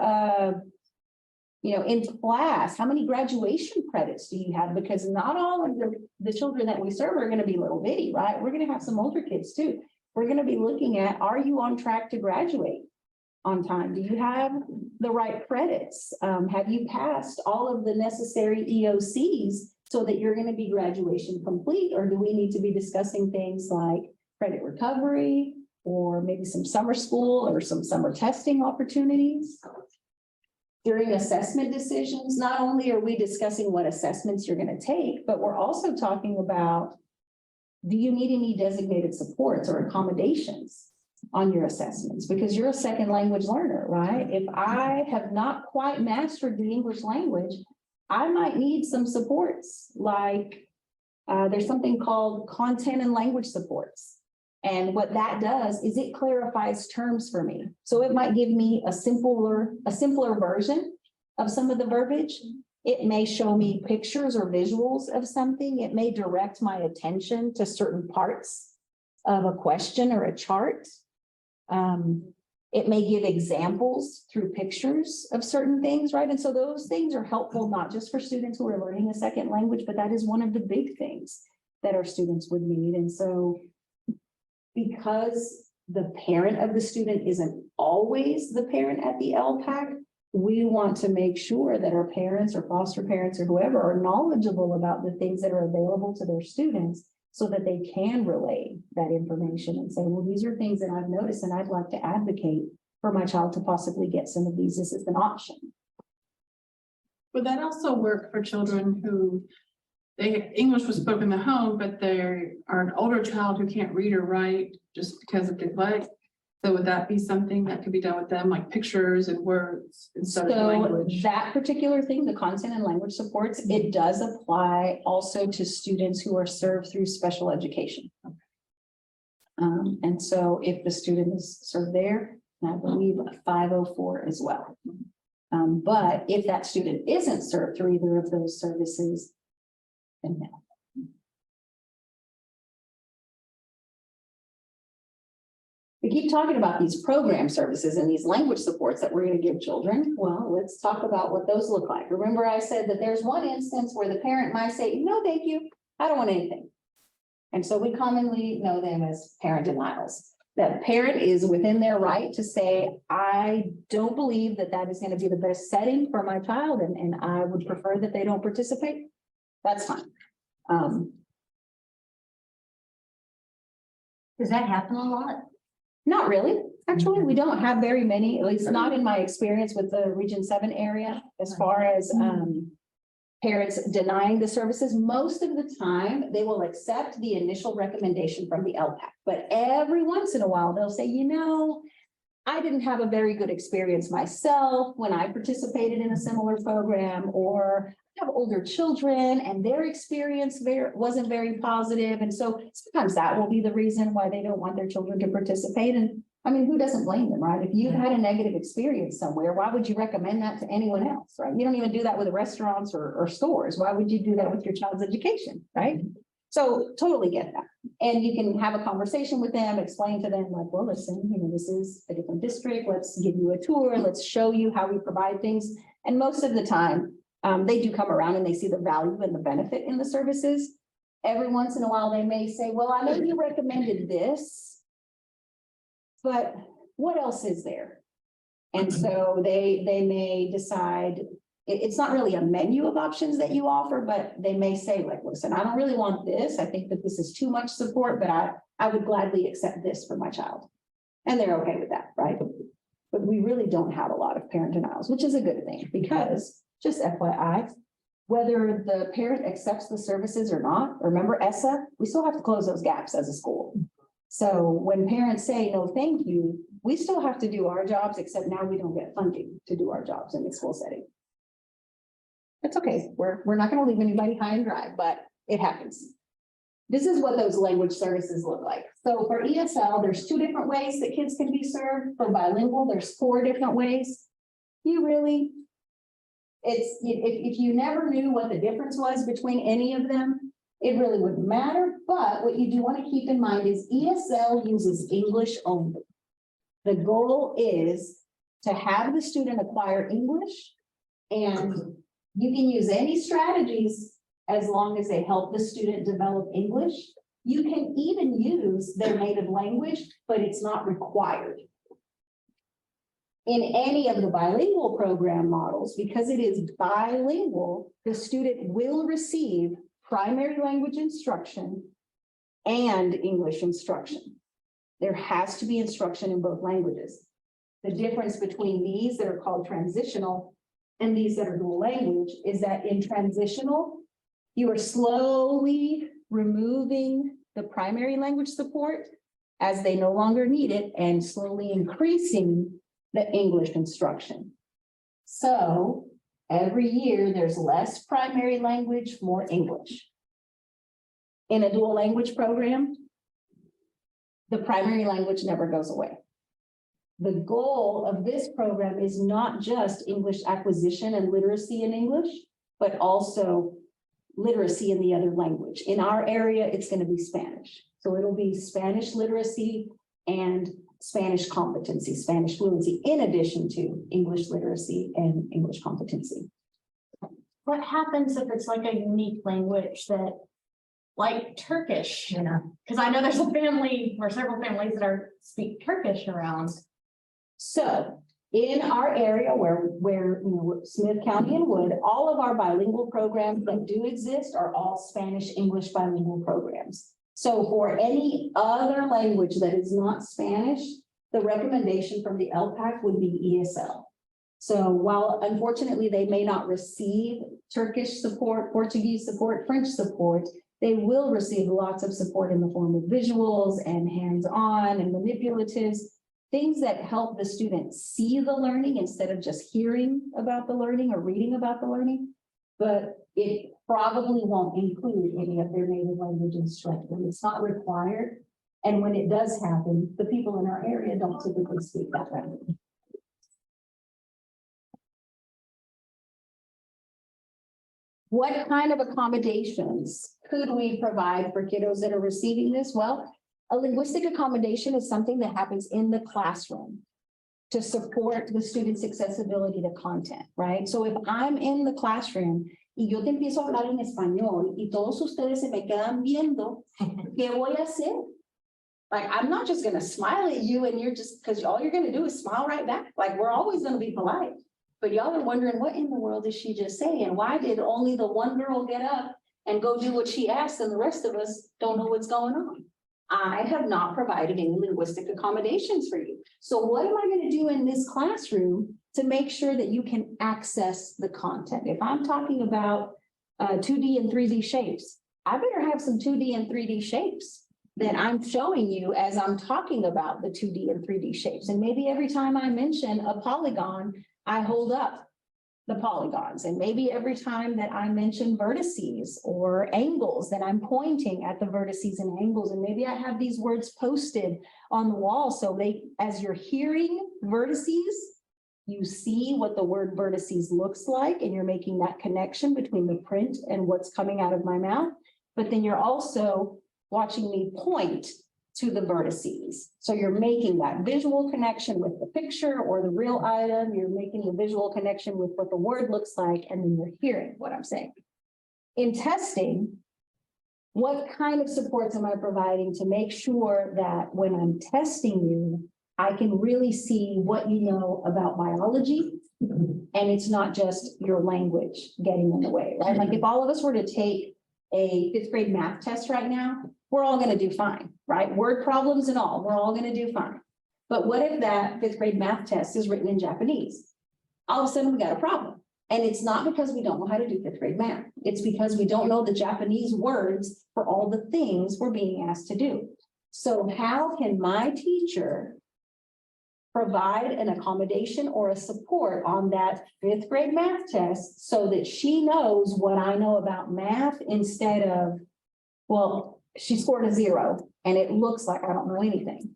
in class, how many graduation credits do you have? Because not all of the children that we serve are going to be little bitty, right? We're going to have some older kids too. We're going to be looking at, are you on track to graduate on time? Do you have the right credits? Have you passed all of the necessary EOCs so that you're going to be graduation complete? Or do we need to be discussing things like credit recovery, or maybe some summer school or some summer testing opportunities? During assessment decisions, not only are we discussing what assessments you're going to take, but we're also talking about, do you need any designated supports or accommodations on your assessments? Because you're a second language learner, right? If I have not quite mastered the English language, I might need some supports, like there's something called content and language supports. And what that does is it clarifies terms for me. So it might give me a simpler version of some of the verbiage. It may show me pictures or visuals of something. It may direct my attention to certain parts of a question or a chart. It may give examples through pictures of certain things, right? And so those things are helpful, not just for students who are learning a second language, but that is one of the big things that our students would need. And so because the parent of the student isn't always the parent at the LPAC, we want to make sure that our parents or foster parents or whoever are knowledgeable about the things that are available to their students so that they can relay that information and say, well, these are things that I've noticed and I'd like to advocate for my child to possibly get some of these. This is an option. Would that also work for children who English was spoken in the home, but they are an older child who can't read or write just because of dyslexia? So would that be something that could be done with them, like pictures and words instead of language? That particular thing, the content and language supports, it does apply also to students who are served through special education. And so if the student is served there, and I believe 504 as well. But if that student isn't served through either of those services, then no. We keep talking about these program services and these language supports that we're going to give children. Well, let's talk about what those look like. Remember, I said that there's one instance where the parent might say, no, thank you, I don't want anything. And so we commonly know them as parent denials. That parent is within their right to say, I don't believe that that is going to be the best setting for my child, and I would prefer that they don't participate. That's fine. Does that happen a lot? Not really. Actually, we don't have very many, at least not in my experience with the Region 7 area, as far as parents denying the services. Most of the time, they will accept the initial recommendation from the LPAC. But every once in a while, they'll say, you know, I didn't have a very good experience myself when I participated in a similar program, or I have older children and their experience wasn't very positive. And so sometimes that will be the reason why they don't want their children to participate. And I mean, who doesn't blame them, right? If you've had a negative experience somewhere, why would you recommend that to anyone else, right? You don't even do that with restaurants or stores. Why would you do that with your child's education, right? So totally get that. And you can have a conversation with them, explain to them like, well, listen, you know, this is a different district. Let's give you a tour. Let's show you how we provide things. And most of the time, they do come around and they see the value and the benefit in the services. Every once in a while, they may say, well, I know you recommended this, but what else is there? And so they may decide, it's not really a menu of options that you offer, but they may say like, listen, I don't really want this. I think that this is too much support, but I would gladly accept this for my child. And they're okay with that, right? But we really don't have a lot of parent denials, which is a good thing, because just FYI, whether the parent accepts the services or not, remember ESSA, we still have to close those gaps as a school. So when parents say, no, thank you, we still have to do our jobs, except now we don't get funding to do our jobs in the school setting. That's okay. We're not going to leave anybody high and dry, but it happens. This is what those language services look like. So for ESL, there's 2 different ways that kids can be served. For bilingual, there's 4 different ways. You really? If you never knew what the difference was between any of them, it really wouldn't matter. But what you do want to keep in mind is ESL uses English only. The goal is to have the student acquire English, and you can use any strategies as long as they help the student develop English. You can even use their native language, but it's not required. In any of the bilingual program models, because it is bilingual, the student will receive primary language instruction and English instruction. There has to be instruction in both languages. The difference between these that are called transitional and these that are dual language is that in transitional, you are slowly removing the primary language support as they no longer need it and slowly increasing the English instruction. So every year there's less primary language, more English. In a dual language program, the primary language never goes away. The goal of this program is not just English acquisition and literacy in English, but also literacy in the other language. In our area, it's going to be Spanish. So it'll be Spanish literacy and Spanish competency, Spanish fluency, in addition to English literacy and English competency. What happens if it's like a unique language that, like Turkish, You know, because I know there's a family or several families that speak Turkish around. So in our area where Smith County and Wood, all of our bilingual programs that do exist are all Spanish-English bilingual programs. So for any other language that is not Spanish, the recommendation from the LPAC would be ESL. So while unfortunately they may not receive Turkish support, Portuguese support, French support, they will receive lots of support in the form of visuals and hands-on and manipulatives, things that help the student see the learning instead of just hearing about the learning or reading about the learning. But it probably won't include any of their native language instruction. It's not required. And when it does happen, the people in our area don't typically speak that language. What kind of accommodations could we provide for kiddos that are receiving this? Well, a linguistic accommodation is something that happens in the classroom to support the student's accessibility to content, right? So if I'm in the classroom y yo te empiezo a hablar en español y todos ustedes se me quedan viendo, ¿qué voy a hacer? Like, I'm not just gonna smile at you and you're just, because all you're gonna do is smile right back. Like, we're always gonna be polite. But y'all are wondering, what in the world is she just saying? Why did only the one girl get up and go do what she asked and the rest of us don't know what's going on? I have not provided any linguistic accommodations for you. So what am I going to do in this classroom to make sure that you can access the content? If I'm talking about 2D and 3D shapes, I better have some 2D and 3D shapes that I'm showing you as I'm talking about the 2D and 3D shapes. And maybe every time I mention a polygon, I hold up the polygons. And maybe every time that I mention vertices or angles, that I'm pointing at the vertices and angles. And maybe I have these words posted on the wall. So they, as you're hearing vertices, you see what the word vertices looks like, and you're making that connection between the print and what's coming out of my mouth. But then you're also watching me point to the vertices. So you're making that visual connection with the picture or the real item. You're making the visual connection with what the word looks like, and then you're hearing what I'm saying. In testing, what kind of supports am I providing to make sure that when I'm testing you, I can really see what you know about biology, and it's not just your language getting in the way, right? Like if all of us were to take a 5th grade math test right now, we're all going to do fine, right? Word problems and all, we're all going to do fine. But what if that 5th grade math test is written in Japanese? All of a sudden we got a problem. And it's not because we don't know how to do 5th grade math. It's because we don't know the Japanese words for all the things we're being asked to do. So how can my teacher provide an accommodation or a support on that 5th grade math test so that she knows what I know about math instead of, well, she scored a 0 and it looks like I don't know anything.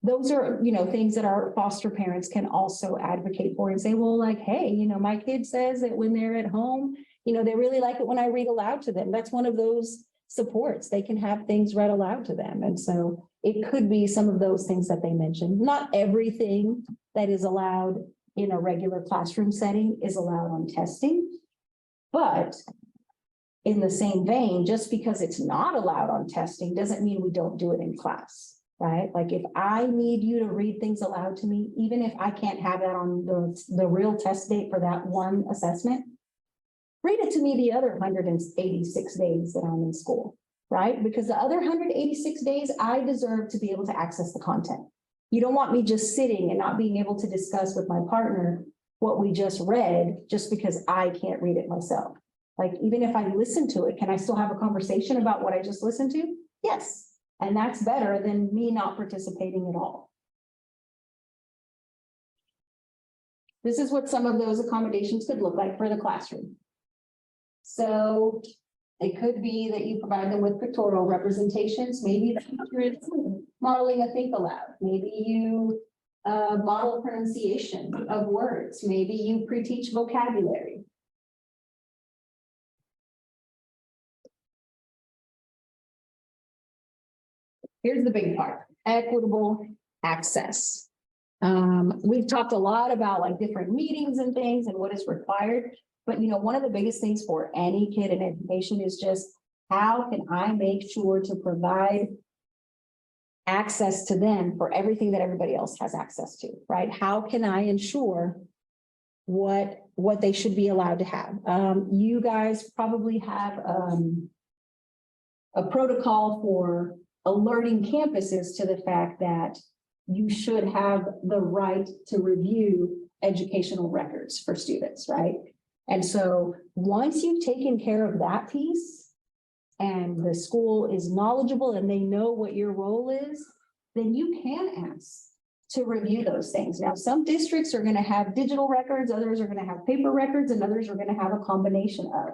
those are, things that our foster parents can also advocate for and say, well, like, hey, my kid says that when they're at home, they really like it when I read aloud to them. That's one of those supports. They can have things read aloud to them. And so it could be some of those things that they mentioned. Not everything that is allowed in a regular classroom setting is allowed on testing. But in the same vein, just because it's not allowed on testing doesn't mean we don't do it in class, right? Like if I need you to read things aloud to me, even if I can't have that on the real test date for that one assessment, read it to me the other 186 days that I'm in school, right? Because the other 186 days, I deserve to be able to access the content. You don't want me just sitting and not being able to discuss with my partner what we just read just because I can't read it myself. Like, even if I listen to it, can I still have a conversation about what I just listened to? Yes. And that's better than me not participating at all. This is what some of those accommodations could look like for the classroom. So it could be that you provide them with pictorial representations. Maybe the teacher is modeling a think aloud. Maybe you model pronunciation of words. Maybe you pre-teach vocabulary. Here's the big part, equitable access. We've talked a lot about like different meetings and things and what is required. But one of the biggest things for any kid in education is just how can I make sure to provide access to them for everything that everybody else has access to, right? How can I ensure what they should be allowed to have? You guys probably have a protocol for alerting campuses to the fact that you should have the right to review educational records for students, right? And so once you've taken care of that piece and the school is knowledgeable and they know what your role is, then you can ask to review those things. Now, some districts are going to have digital records, others are going to have paper records, and others are going to have a combination of.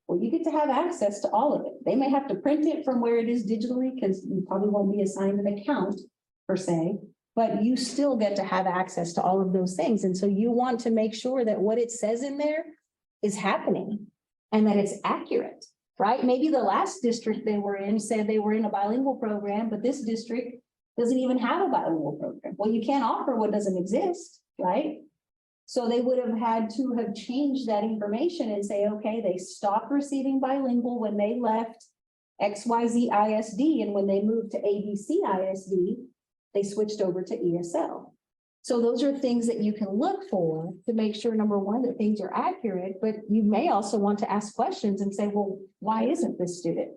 Well, you get to have access to all of it. They may have to print it from where it is digitally because you probably won't be assigned an account per se, but you still get to have access to all of those things. And so you want to make sure that what it says in there is happening and that it's accurate, right? Maybe the last district they were in said they were in a bilingual program, but this district doesn't even have a bilingual program. Well, you can't offer what doesn't exist, right? So they would have had to have changed that information and say, okay, they stopped receiving bilingual when they left XYZ ISD, and when they moved to ABC ISD, they switched over to ESL. So those are things that you can look for to make sure, number one, that things are accurate, but you may also want to ask questions and say, well, why isn't this student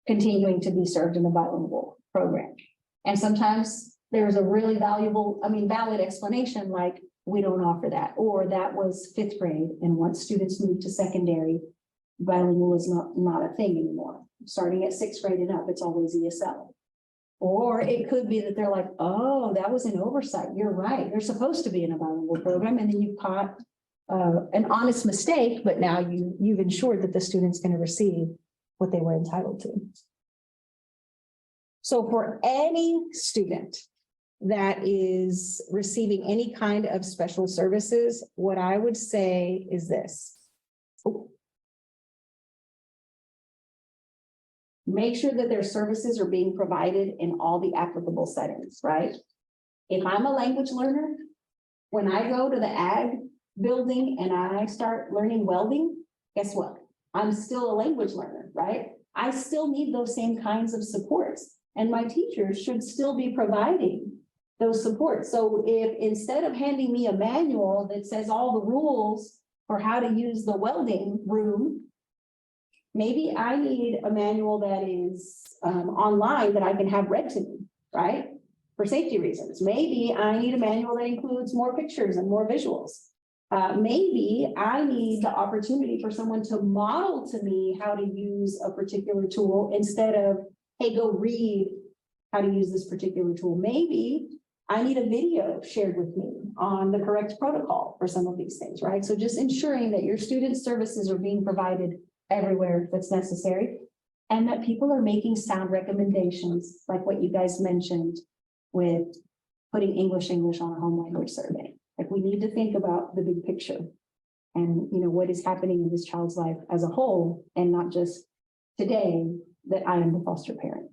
continuing to be served in a bilingual program? And sometimes there's a really valid explanation, like, we don't offer that, or that was 5th grade, and once students move to secondary, bilingual is not a thing anymore. Starting at 6th grade and up, it's always ESL. Or it could be that they're like, oh, that was an oversight. You're right. You're supposed to be in a bilingual program, and then you caught an honest mistake, but now you've ensured that the student's going to receive what they were entitled to. So for any student that is receiving any kind of special services, what I would say is this. Make sure that their services are being provided in all the applicable settings, right? If I'm a language learner, when I go to the ag building and I start learning welding, guess what? I'm still a language learner, right? I still need those same kinds of supports, and my teachers should still be providing those supports. So if instead of handing me a manual that says all the rules for how to use the welding room, maybe I need a manual that is online that I can have read to me, right? For safety reasons. Maybe I need a manual that includes more pictures and more visuals. Maybe I need the opportunity for someone to model to me how to use a particular tool instead of, hey, go read how to use this particular tool. Maybe I need a video shared with me on the correct protocol for some of these things, right? So just ensuring that your student services are being provided everywhere that's necessary, and that people are making sound recommendations, like what you guys mentioned with putting English on a home language survey. Like, we need to think about the big picture. And, you know, what is happening in this child's life as a whole, and not just today that I am the foster parent.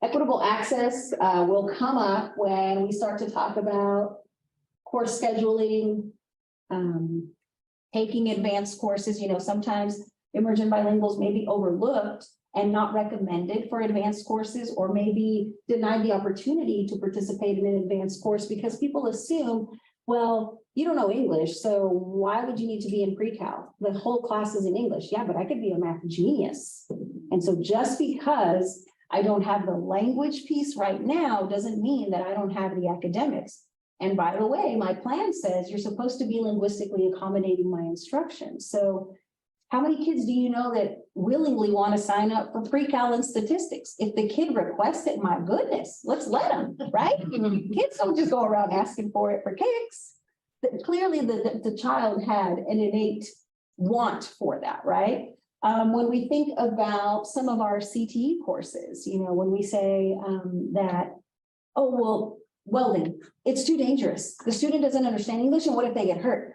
Equitable access will come up when we start to talk about course scheduling, taking advanced courses. You know, sometimes emergent bilinguals may be overlooked and not recommended for advanced courses, or maybe denied the opportunity to participate in an advanced course because people assume, well, you don't know English, so why would you need to be in pre-cal? The whole class is in English. Yeah, but I could be a math genius. And so just because I don't have the language piece right now doesn't mean that I don't have the academics. And by the way, my plan says you're supposed to be linguistically accommodating my instruction. So how many kids do you know that willingly want to sign up for pre-cal and statistics? If the kid requests it, my goodness, let's let them, right? Kids don't just go around asking for it for kicks. But clearly the child had an innate want for that, right? When we think about some of our CTE courses, you know, when we say that, oh, well, welding, it's too dangerous. The student doesn't understand English, and what if they get hurt?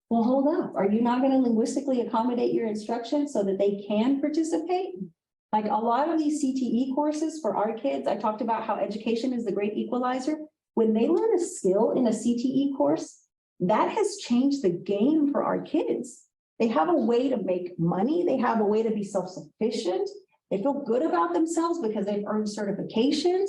Well, hold up. Are you not going to linguistically accommodate your instruction so that they can participate? Like a lot of these CTE courses for our kids, I talked about how education is the great equalizer. When they learn a skill in a CTE course, that has changed the game for our kids. They have a way to make money. They have a way to be self-sufficient. They feel good about themselves because they've earned certifications.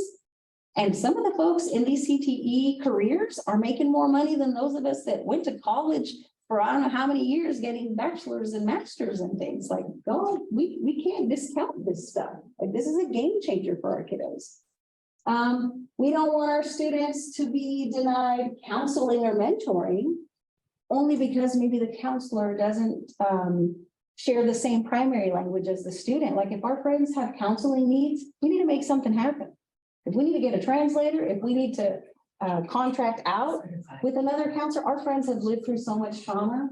And some of the folks in these CTE careers are making more money than those of us that went to college for I don't know how many years getting bachelors and masters and things. Like, God, we can't discount this stuff. Like, this is a game changer for our kiddos. We don't want our students to be denied counseling or mentoring only because maybe the counselor doesn't share the same primary language as the student. Like, if our friends have counseling needs, we need to make something happen. If we need to get a translator, if we need to contract out with another counselor, our friends have lived through so much trauma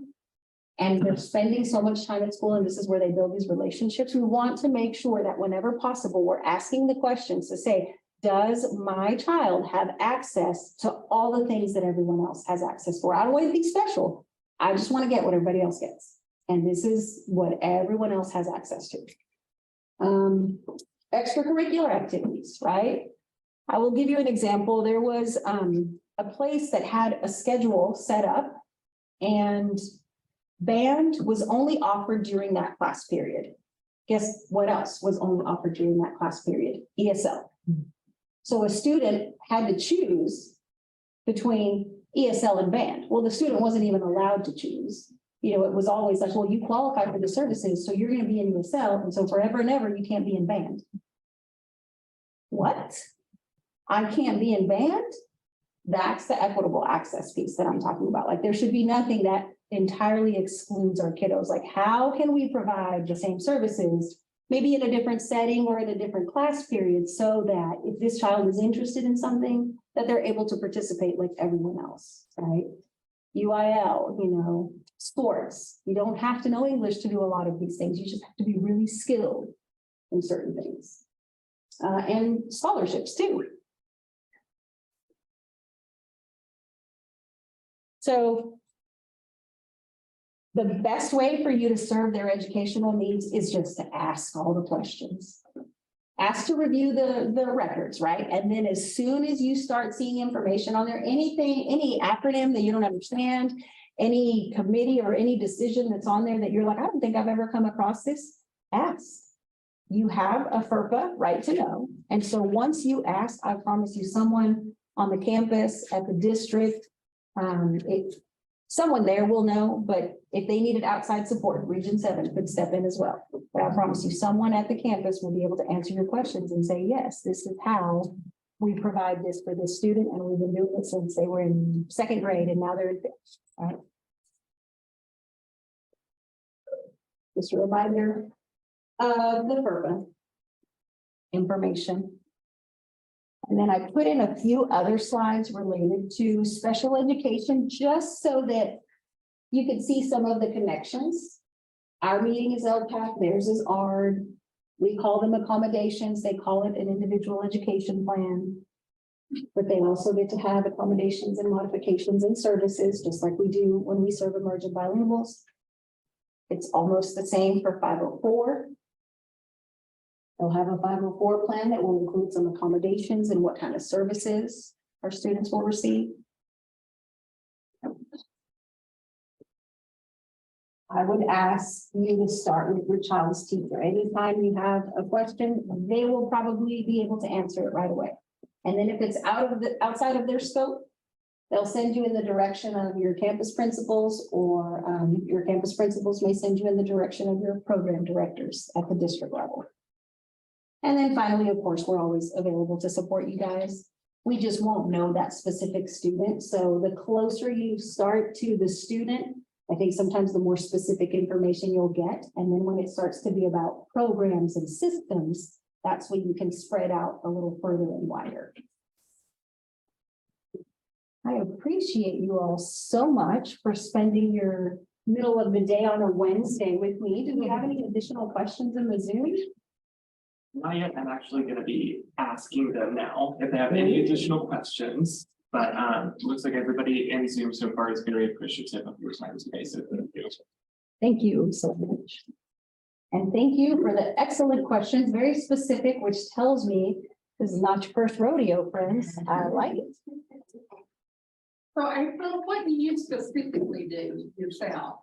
and they're spending so much time at school, and this is where they build these relationships. We want to make sure that whenever possible, we're asking the questions to say, does my child have access to all the things that everyone else has access for? I don't want to be special. I just want to get what everybody else gets. And this is what everyone else has access to. Extracurricular activities, right? I will give you an example. There was a place that had a schedule set up, and band was only offered during that class period. Guess what else was only offered during that class period? ESL. So a student had to choose between ESL and band. Well, the student wasn't even allowed to choose. You know, it was always like, well, you qualify for the services, so you're going to be in ESL, and so forever and ever you can't be in band. What? I can't be in band? That's the equitable access piece that I'm talking about. Like, there should be nothing that entirely excludes our kiddos. Like, how can we provide the same services, maybe in a different setting or in a different class period, so that if this child is interested in something, that they're able to participate like everyone else, right? UIL, you know, sports. You don't have to know English to do a lot of these things. You just have to be really skilled in certain things. And scholarships too. So the best way for you to serve their educational needs is just to ask all the questions. Ask to review the records, right? And then as soon as you start seeing information on there, anything, any acronym that you don't understand, any committee or any decision that's on there that you're like, I don't think I've ever come across this, ask. You have a FERPA right to know. And so once you ask, I promise you, someone on the campus, at the district, someone there will know, but if they needed outside support, Region 7 could step in as well. But I promise you, someone at the campus will be able to answer your questions and say, yes, this is how we provide this for this student. And we've been doing it since they were in 2nd grade and now they're in 5th. All right. Just a reminder of the FERPA information. And then I put in a few other slides related to special education, just so that you could see some of the connections. Our meeting is LPAC, theirs is ARD. We call them accommodations. They call it an individual education plan. But they also get to have accommodations and modifications and services, just like we do when we serve emergent bilinguals. It's almost the same for 504. They'll have a 504 plan that will include some accommodations and what kind of services our students will receive. I would ask you to start with your child's teacher. Anytime you have a question, they will probably be able to answer it right away. And then if it's outside of their scope, they'll send you in the direction of your campus principals, or your campus principals may send you in the direction of your program directors at the district level. And then finally, of course, we're always available to support you guys. We just won't know that specific student. So the closer you start to the student, I think sometimes the more specific information you'll get. And then when it starts to be about programs and systems, that's when you can spread out a little further and wider. I appreciate you all so much for spending your middle of the day on a Wednesday with me. Do we have any additional questions in the Zoom? Not yet. I'm actually going to be asking them now if they have any additional questions. But looks like everybody in Zoom so far is very appreciative of your time today. So thank you. Thank you so much. And thank you for the excellent questions, very specific, which tells me this is not your first rodeo, friends. I like it. So April, what do you specifically do yourself?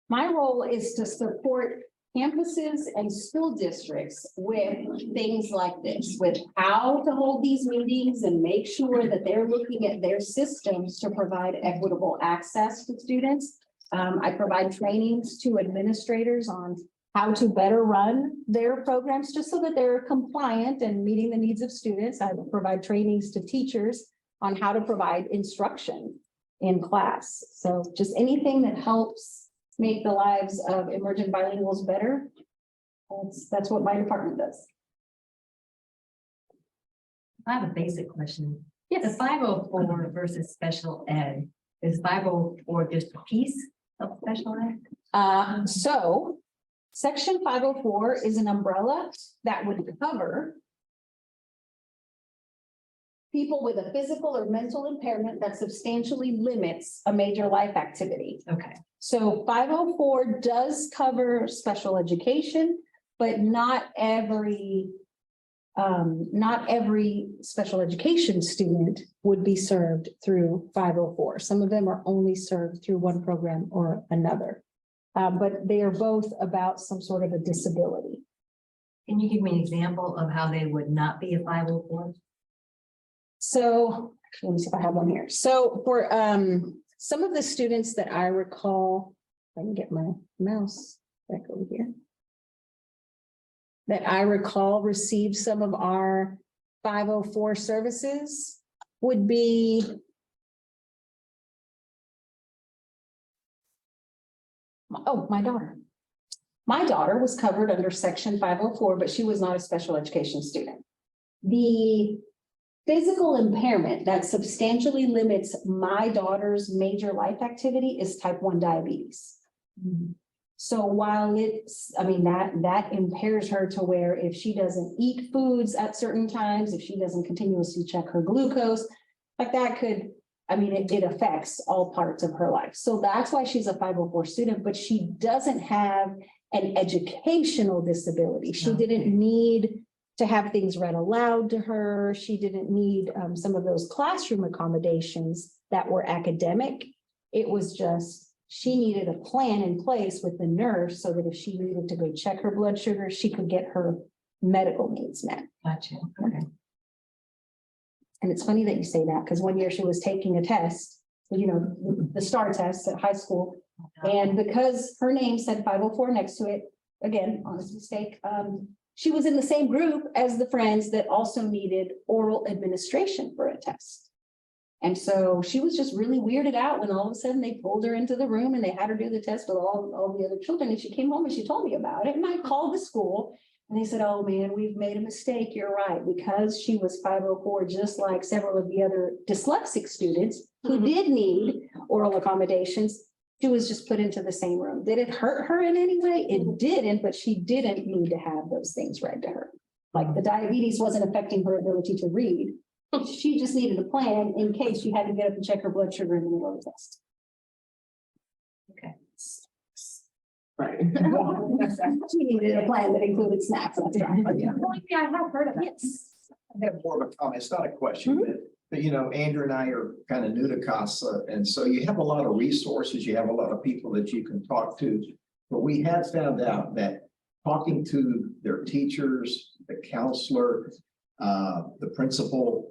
My role is to support campuses and school districts with things like this, with how to hold these meetings and make sure that they're looking at their systems to provide equitable access to students. I provide trainings to administrators on how to better run their programs, just so that they're compliant and meeting the needs of students. I provide trainings to teachers on how to provide instruction in class. So just anything that helps make the lives of emergent bilinguals better. That's what my department does. I have a basic question. Yes. The 504 versus special ed, is 504 just a piece of special ed? So section 504 is an umbrella that would cover people with a physical or mental impairment that substantially limits a major life activity. Okay. So 504 does cover special education, but not every special education student would be served through 504. Some of them are only served through one program or another. But they are both about some sort of a disability. Can you give me an example of how they would not be a 504? So let me see if I have one here. So for some of the students that I recall, if I can get my mouse back over here, that I recall received some of our 504 services would be my daughter. My daughter was covered under section 504, but she was not a special education student. The physical impairment that substantially limits my daughter's major life activity is type 1 diabetes. So while that impairs her to where if she doesn't eat foods at certain times, if she doesn't continuously check her glucose, like that could, it affects all parts of her life. So that's why she's a 504 student, but she doesn't have an educational disability. She didn't need to have things read aloud to her. She didn't need some of those classroom accommodations that were academic. It was just, she needed a plan in place with the nurse so that if she needed to go check her blood sugar, she could get her medical needs met. Gotcha. Okay. And it's funny that you say that, because one year she was taking a test, the STAR test at high school. And because her name said 504 next to it, again, honest mistake, she was in the same group as the friends that also needed oral administration for a test. And so she was just really weirded out when all of a sudden they pulled her into the room and they had her do the test with all the other children. And she came home and she told me about it. And I called the school and they said, oh man, we've made a mistake. You're right. Because she was 504, just like several of the other dyslexic students who did need oral accommodations, She was just put into the same room. Did it hurt her in any way? It didn't, but she didn't need to have those things read to her. Like the diabetes wasn't affecting her ability to read. She just needed a plan in case she had to get up and check her blood sugar in the middle of the test. Right. She needed a plan that included snacks. That's right. Yeah, I have heard of it. Yes. I have more of a comment. It's not a question, but you know, Andrew and I are kind of new to CASA. And so you have a lot of resources. You have a lot of people that you can talk to. But we have found out that talking to their teachers, the counselor, the principal,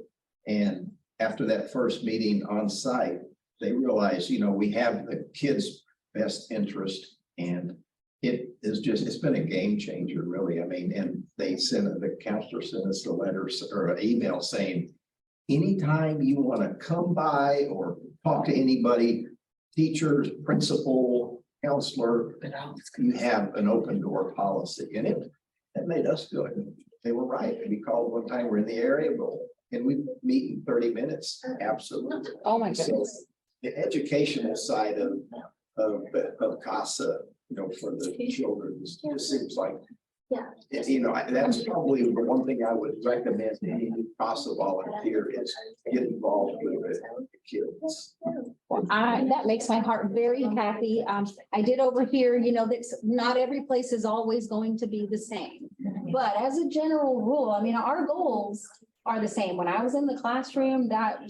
and after that first meeting on site, they realize, you know, we have the kids' best interest, and it is just, it's been a game changer, really. I mean, and the counselor sent us a letter or an email saying, anytime you want to come by or talk to anybody, teachers, principal, counselor, you have an open door policy. And that made us feel like they were right. We called one time, we're in the area, and we meet in 30 minutes. Absolutely. Oh, my So goodness. the educational side of CASA, you know, for the children, just seems like. Yeah. You know, that's probably the one thing I would recommend to any new CASA volunteer is get involved with the kids. That makes my heart very happy. I did overhear, you know, that not every place is always going to be the same. But as a general rule, I mean, our goals are the same. When I was in the classroom, that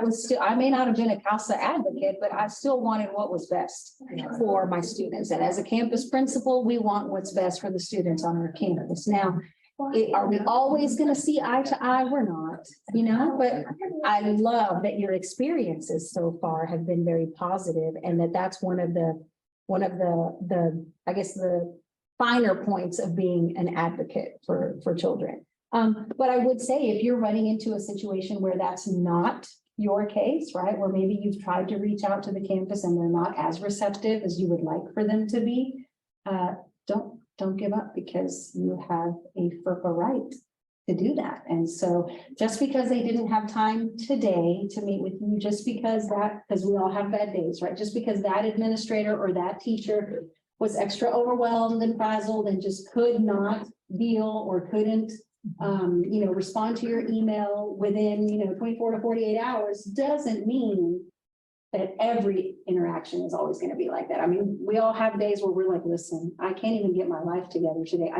was still, I may not have been a CASA advocate, but I still wanted what was best for my students. And as a campus principal, we want what's best for the students on our campus. Now, are we always going to see eye to eye? We're not, you know, but I love that your experiences so far have been very positive, and that's one of the, I guess, the finer points of being an advocate for children. But I would say if you're running into a situation where that's not your case, right, where maybe you've tried to reach out to the campus and they're not as receptive as you would like for them to be, don't give up, because you have a FERPA right to do that. And so just because they didn't have time today to meet with you, just because we all have bad days, right? Just because that administrator or that teacher was extra overwhelmed and frazzled and just could not deal or couldn't respond to your email within, 24 to 48 hours, doesn't mean that every interaction is always going to be like that. I mean, we all have days where we're like, listen, I can't even get my life together today.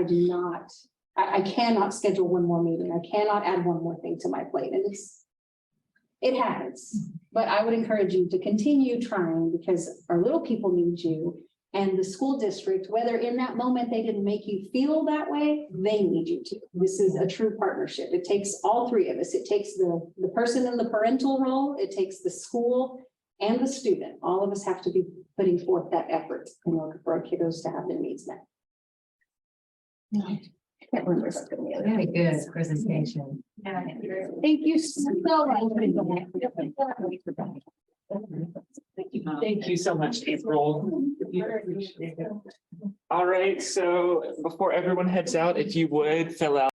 I cannot schedule one more meeting. I cannot add one more thing to my plate. And it happens, but I would encourage you to continue trying, because our little people need you. And the school district, whether in that moment they didn't make you feel that way, they need you to. This is a true partnership. It takes all three of us. It takes the person in the parental role, it takes the school and the student. All of us have to be putting forth that effort in order for our kiddos to have their needs met. I can't remember if I put any other. Very good presentation. Thank you so much. Thank you so much, April. All right, so before everyone heads out, if you would fill out